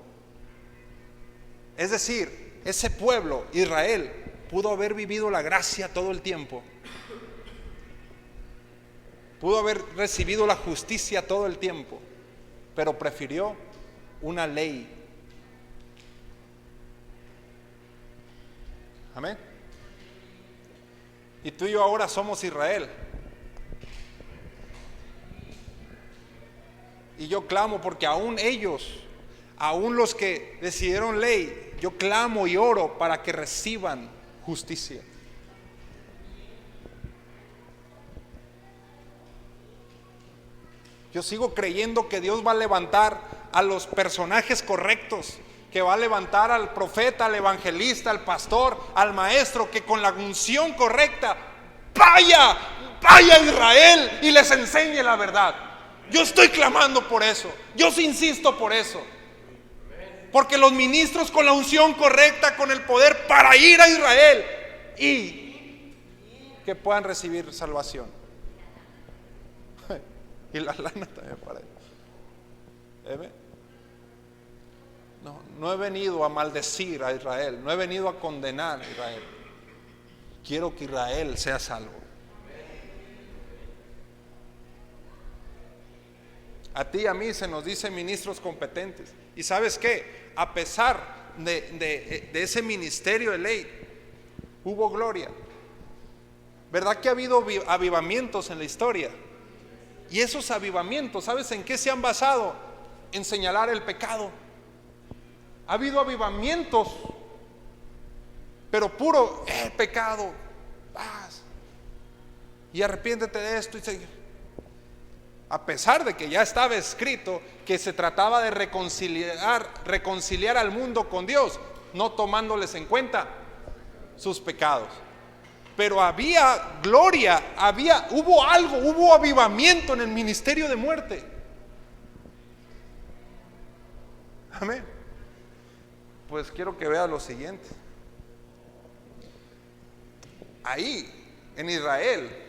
Es decir, ese pueblo, Israel, pudo haber vivido la gracia todo el tiempo, pudo haber recibido la justicia todo el tiempo, pero prefirió una ley. Amén. Y tú y yo ahora somos Israel. Y yo clamo porque aún ellos, aún los que decidieron ley, yo clamo y oro para que reciban justicia. Yo sigo creyendo que Dios va a levantar a los personajes correctos, que va a levantar al profeta, al evangelista, al pastor, al maestro, que con la unción correcta vaya a Israel y les enseñe la verdad. Yo estoy clamando por eso, yo insisto por eso, porque los ministros con la unción correcta, con el poder para ir a Israel y que puedan recibir salvación. Y la lana también para ellos. No he venido a maldecir a Israel, no he venido a condenar a Israel. Quiero que Israel sea salvo. A ti y a mí se nos dicen ministros competentes. Y ¿sabes qué? A pesar de ese ministerio de ley, hubo gloria. ¿Verdad que ha habido avivamientos en la historia? Y esos avivamientos, ¿sabes en qué se han basado? En señalar el pecado. Ha habido avivamientos, pero puro pecado, paz. y arrepiéntete de esto. A pesar de que ya estaba escrito que se trataba de reconciliar al mundo con Dios, no tomándoles en cuenta sus pecados. Pero había gloria, hubo avivamiento en el ministerio de muerte. Amén. Pues quiero que veas lo siguiente. Ahí, en Israel,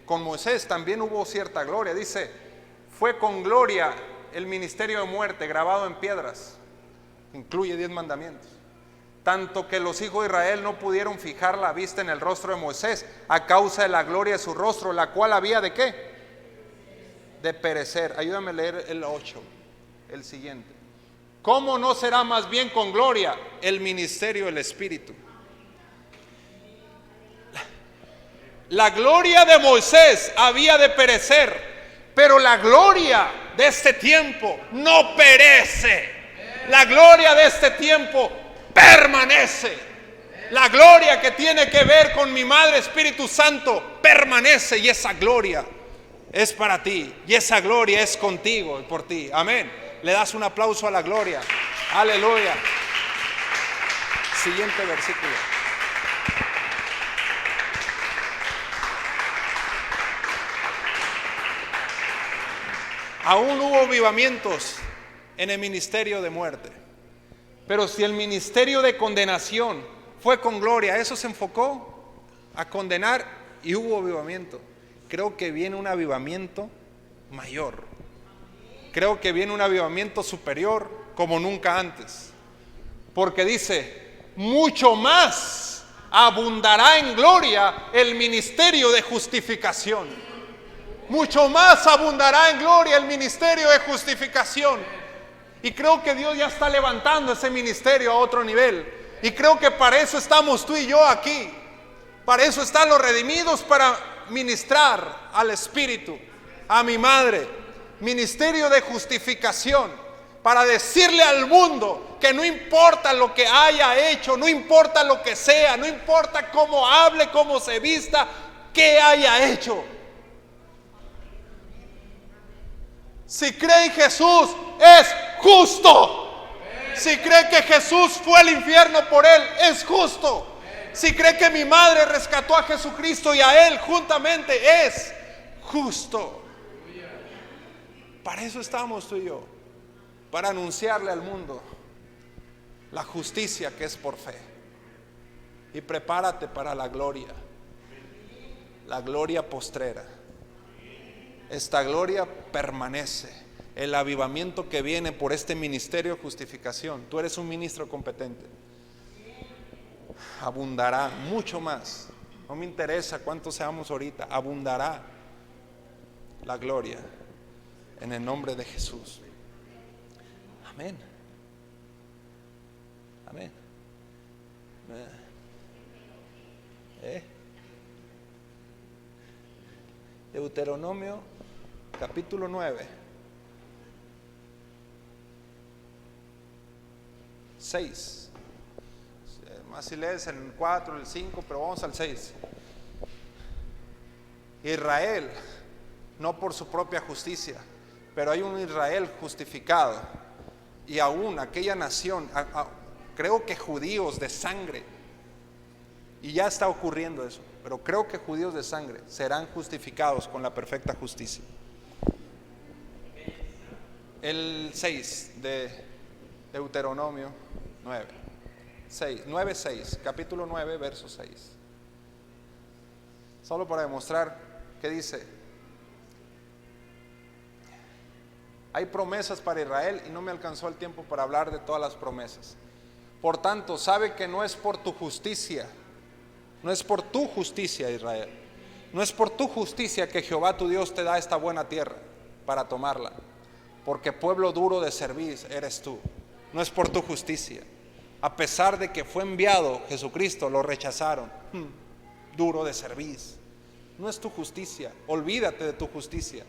con Moisés también hubo cierta gloria. Dice, fue con gloria el ministerio de muerte grabado en piedras. Incluye 10 mandamientos. Tanto que los hijos de Israel no pudieron fijar la vista en el rostro de Moisés a causa de la gloria de su rostro, la cual había ¿de qué? De perecer. Ayúdame a leer el 8, el siguiente. ¿Cómo no será más bien con gloria el ministerio del Espíritu? La gloria de Moisés había de perecer, pero la gloria de este tiempo no perece. La gloria de este tiempo permanece. La gloria que tiene que ver con mi Madre Espíritu Santo permanece, y esa gloria es para ti, y esa gloria es contigo y por ti. Amén. Le das un aplauso a la gloria. Aleluya. Siguiente versículo. Aún hubo avivamientos en el ministerio de muerte. Pero si el ministerio de condenación fue con gloria, eso se enfocó a condenar y hubo avivamiento. Creo que viene un avivamiento mayor. Creo que viene un avivamiento superior como nunca antes. Porque dice, mucho más abundará en gloria el ministerio de justificación. Mucho más abundará en gloria el ministerio de justificación. Y creo que Dios ya está levantando ese ministerio a otro nivel. Y creo que para eso estamos tú y yo aquí. Para eso están los redimidos, para ministrar al Espíritu, a mi madre. Ministerio de justificación, para decirle al mundo que no importa lo que haya hecho, no importa lo que sea, no importa cómo hable, cómo se vista, qué haya hecho. Si cree en Jesús, es justo. Si cree que Jesús fue al infierno por él, es justo. Si cree que mi madre rescató a Jesucristo y a él juntamente, es justo. Para eso estamos tú y yo, para anunciarle al mundo la justicia que es por fe. Y prepárate para la gloria postrera. Esta gloria permanece. El avivamiento que viene por este ministerio de justificación, tú eres un ministro competente, abundará mucho más. No me interesa cuántos seamos ahorita, abundará la gloria en el nombre de Jesús. Amén. Amén. Deuteronomio capítulo 9, 6. Más si lees el 4, el 5, pero vamos al 6. Israel, no por su propia justicia, pero hay un Israel justificado. Y aún aquella nación, creo que judíos de sangre, y ya está ocurriendo eso, pero creo que judíos de sangre serán justificados con la perfecta justicia. El 6 de Deuteronomio 9:6, capítulo 9, verso 6. Solo para demostrar que dice, hay promesas para Israel y no me alcanzó el tiempo para hablar de todas las promesas. Por tanto, sabe que no es por tu justicia, no es por tu justicia, Israel, no es por tu justicia que Jehová tu Dios te da esta buena tierra para tomarla, porque pueblo duro de servir eres tú. No es por tu justicia. A pesar de que fue enviado Jesucristo, lo rechazaron. Duro de servir. No es tu justicia. Olvídate de tu justicia.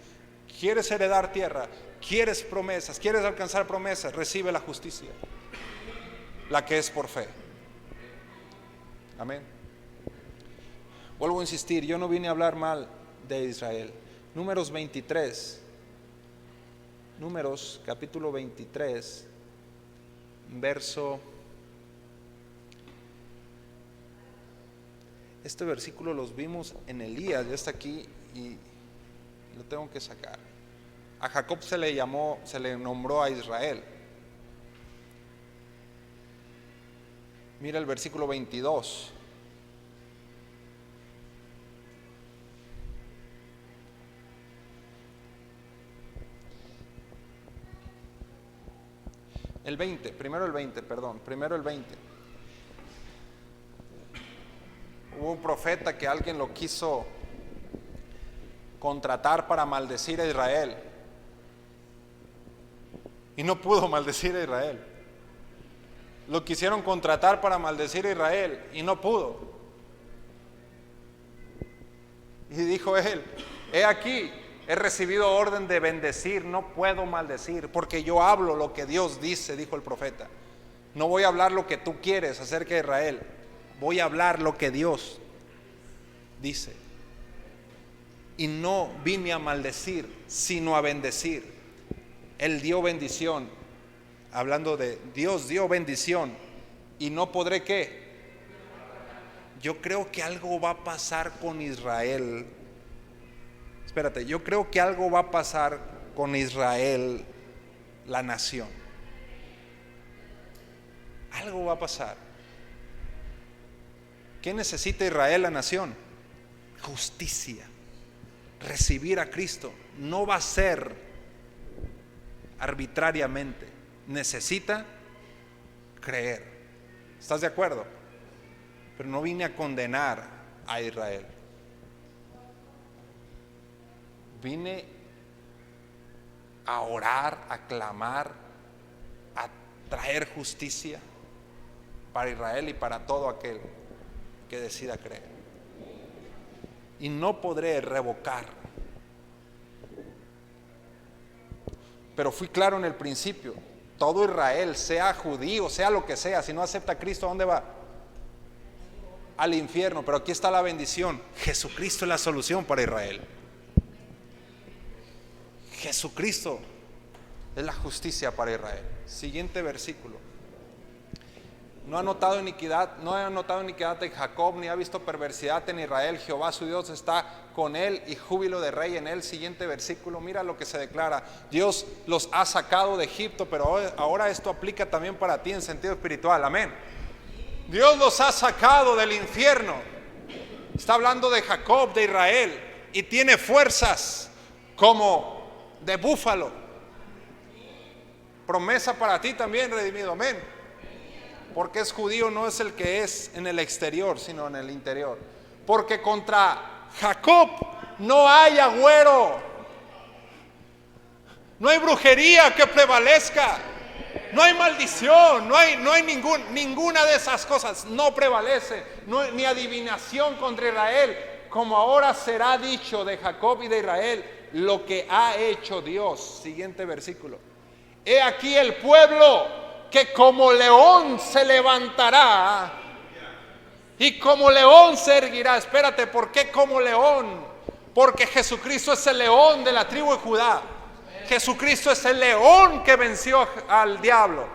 ¿Quieres heredar tierra? ¿Quieres promesas? ¿Quieres alcanzar promesas? Recibe la justicia, la que es por fe. Amén. Vuelvo a insistir, yo no vine a hablar mal de Israel. Números 23, Números capítulo 23, verso... Este versículo los vimos en Elías, ya está aquí y lo tengo que sacar. A Jacob se le nombró a Israel. Mira el versículo 22. Primero el 20. Hubo un profeta que alguien lo quiso contratar para maldecir a Israel y no pudo maldecir a Israel. Lo quisieron contratar para maldecir a Israel y no pudo. Y dijo él: he aquí, he recibido orden de bendecir, no puedo maldecir, porque yo hablo lo que Dios dice, dijo el profeta. No voy a hablar lo que tú quieres acerca de Israel, voy a hablar lo que Dios dice. Y no vine a maldecir, sino a bendecir. Él dio bendición, hablando de Dios dio bendición, y no podré ¿qué? Yo creo que algo va a pasar con Israel. Espérate, yo creo que algo va a pasar con Israel, la nación. Algo va a pasar. ¿Qué necesita Israel, la nación? Justicia. Recibir a Cristo. No va a ser arbitrariamente. Necesita creer. ¿Estás de acuerdo? Pero no vine a condenar a Israel. Vine a orar, a clamar, a traer justicia para Israel y para todo aquel que decida creer. Y no podré revocar. Pero fui claro en el principio: todo Israel, sea judío, sea lo que sea, si no acepta a Cristo, ¿a dónde va? Al infierno. Pero aquí está la bendición: Jesucristo es la solución para Israel. Jesucristo es la justicia para Israel. Siguiente versículo. No ha notado iniquidad en Jacob, ni ha visto perversidad en Israel. Jehová su Dios está con él, y júbilo de rey en él. Siguiente versículo, mira lo que se declara: Dios los ha sacado de Egipto. Pero ahora esto aplica también para ti en sentido espiritual. Amén. Dios los ha sacado del infierno. Está hablando de Jacob, de Israel, y tiene fuerzas como de búfalo. Promesa para ti también, redimido. Amén. Porque es judío, no es el que es en el exterior, sino en el interior. Porque contra Jacob no hay agüero, no hay brujería que prevalezca, no hay maldición, no hay ninguna de esas cosas. No prevalece, ni adivinación contra Israel, como ahora será dicho de Jacob y de Israel lo que ha hecho Dios. Siguiente versículo. He aquí el pueblo que como león se levantará y como león se erguirá. Espérate, ¿por qué como león? Porque Jesucristo es el león de la tribu de Judá. Jesucristo es el león que venció al diablo.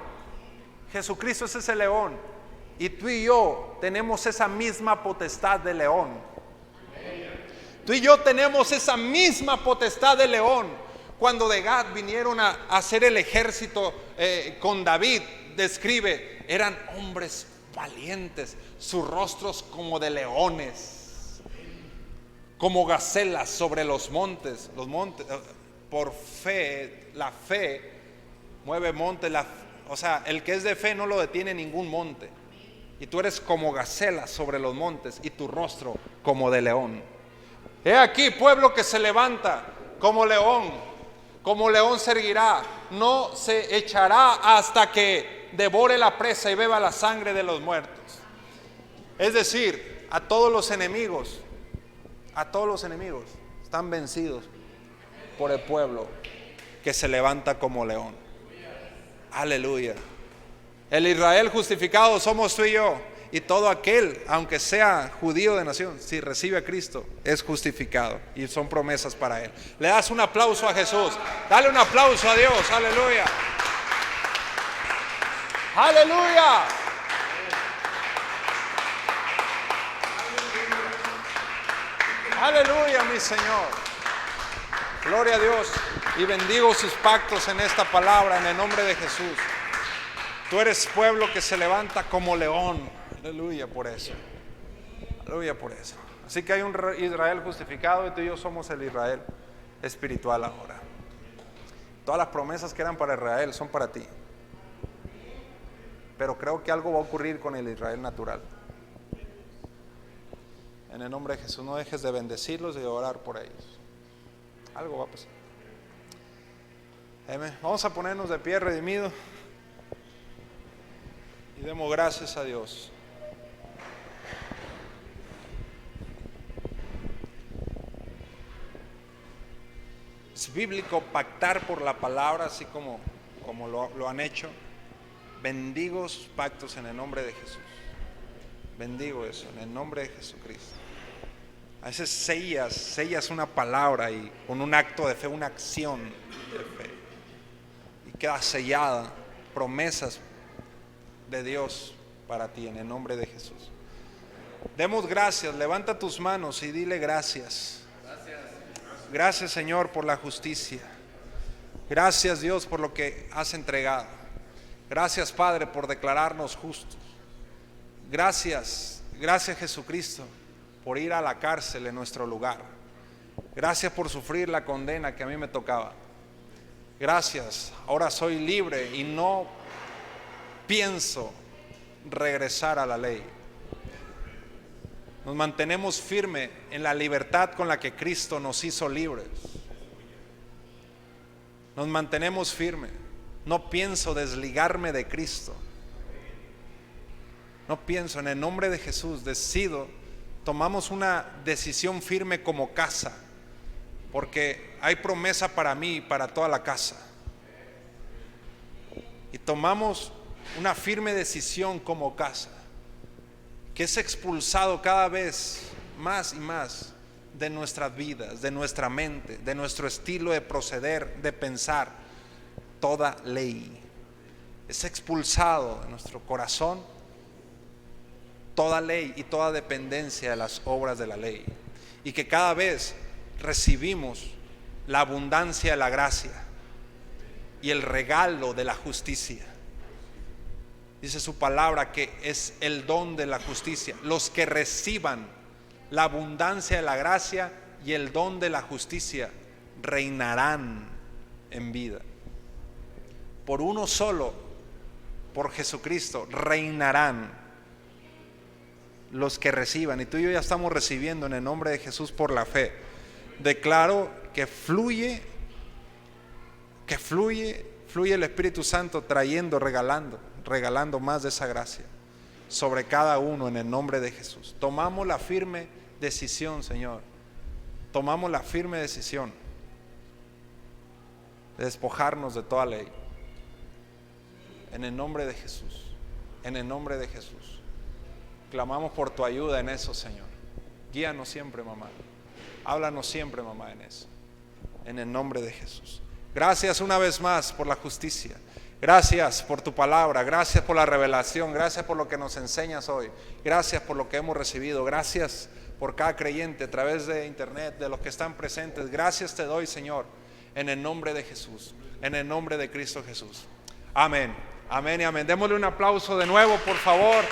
Jesucristo es ese león. Y tú y yo tenemos esa misma potestad de león. Tú y yo tenemos esa misma potestad de león. Cuando de Gad vinieron a hacer el ejército con David, describe: eran hombres valientes, sus rostros como de leones, como gacelas sobre los montes. Por fe, la fe mueve montes. O sea, el que es de fe no lo detiene ningún monte. Y tú eres como gacela sobre los montes, y tu rostro como de león. He aquí pueblo que se levanta como león se erguirá, no se echará hasta que devore la presa y beba la sangre de los muertos. Es decir, a todos los enemigos están vencidos por el pueblo que se levanta como león. Aleluya. El Israel justificado somos tú y yo. y todo aquel, aunque sea judío de nación, si recibe a Cristo, es justificado, y son promesas para él. Le das un aplauso a Jesús, dale un aplauso a Dios, aleluya. Aleluya. Aleluya, mi Señor. Gloria a Dios. Y bendigo sus pactos en esta palabra en el nombre de Jesús. Tú eres pueblo que se levanta como león. Aleluya por eso. Aleluya por eso. Así que hay un Israel justificado y tú y yo somos el Israel espiritual ahora. Todas las promesas que eran para Israel son para ti. Pero creo que algo va a ocurrir con el Israel natural. En el nombre de Jesús, no dejes de bendecirlos y de orar por ellos. Algo va a pasar. Amén. Vamos a ponernos de pie, redimido, y demos gracias a Dios. Es bíblico pactar por la palabra, así como lo han hecho. Bendigo sus pactos en el nombre de Jesús. Bendigo eso en el nombre de Jesucristo. A veces sellas una palabra y con un acto de fe, una acción de fe, y queda sellada, promesas de Dios para ti en el nombre de Jesús. Demos gracias, levanta tus manos y dile gracias. Gracias, Señor, por la justicia. Gracias, Dios, por lo que has entregado. Gracias, Padre, por declararnos justos. Gracias Jesucristo, por ir a la cárcel en nuestro lugar. Gracias por sufrir la condena que a mí me tocaba. Gracias, ahora soy libre y no pienso regresar a la ley. Nos mantenemos firmes en la libertad con la que Cristo nos hizo libres. Nos mantenemos firmes. No pienso desligarme de Cristo. No pienso, en el nombre de Jesús, tomamos una decisión firme como casa, porque hay promesa para mí y para toda la casa. Y tomamos una firme decisión como casa, que es expulsado cada vez más y más de nuestras vidas, de nuestra mente, de nuestro estilo de proceder, de pensar. Toda ley es expulsado de nuestro corazón, toda ley y toda dependencia de las obras de la ley, y que cada vez recibimos la abundancia de la gracia y el regalo de la justicia. Dice su palabra que es el don de la justicia. Los que reciban la abundancia de la gracia y el don de la justicia reinarán en vida. Por uno solo, por Jesucristo, reinarán los que reciban. Y tú y yo ya estamos recibiendo en el nombre de Jesús por la fe. Declaro que fluye el Espíritu Santo trayendo, regalando más de esa gracia sobre cada uno en el nombre de Jesús. Tomamos la firme decisión, Señor. Tomamos la firme decisión de despojarnos de toda ley. En el nombre de Jesús, en el nombre de Jesús. Clamamos por tu ayuda en eso, Señor. Guíanos siempre, mamá. Háblanos siempre, mamá, en eso. En el nombre de Jesús. Gracias una vez más por la justicia. Gracias por tu palabra. Gracias por la revelación. Gracias por lo que nos enseñas hoy. Gracias por lo que hemos recibido. Gracias por cada creyente a través de internet, de los que están presentes. Gracias te doy, Señor, en el nombre de Jesús, en el nombre de Cristo Jesús. Amén. Amén y amén. Démosle un aplauso de nuevo, por favor.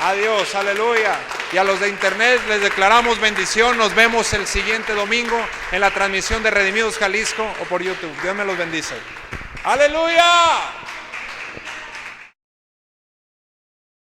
Adiós, aleluya. Y a los de internet les declaramos bendición. Nos vemos el siguiente domingo en la transmisión de Redimidos Jalisco o por YouTube. Dios me los bendice. Aleluya.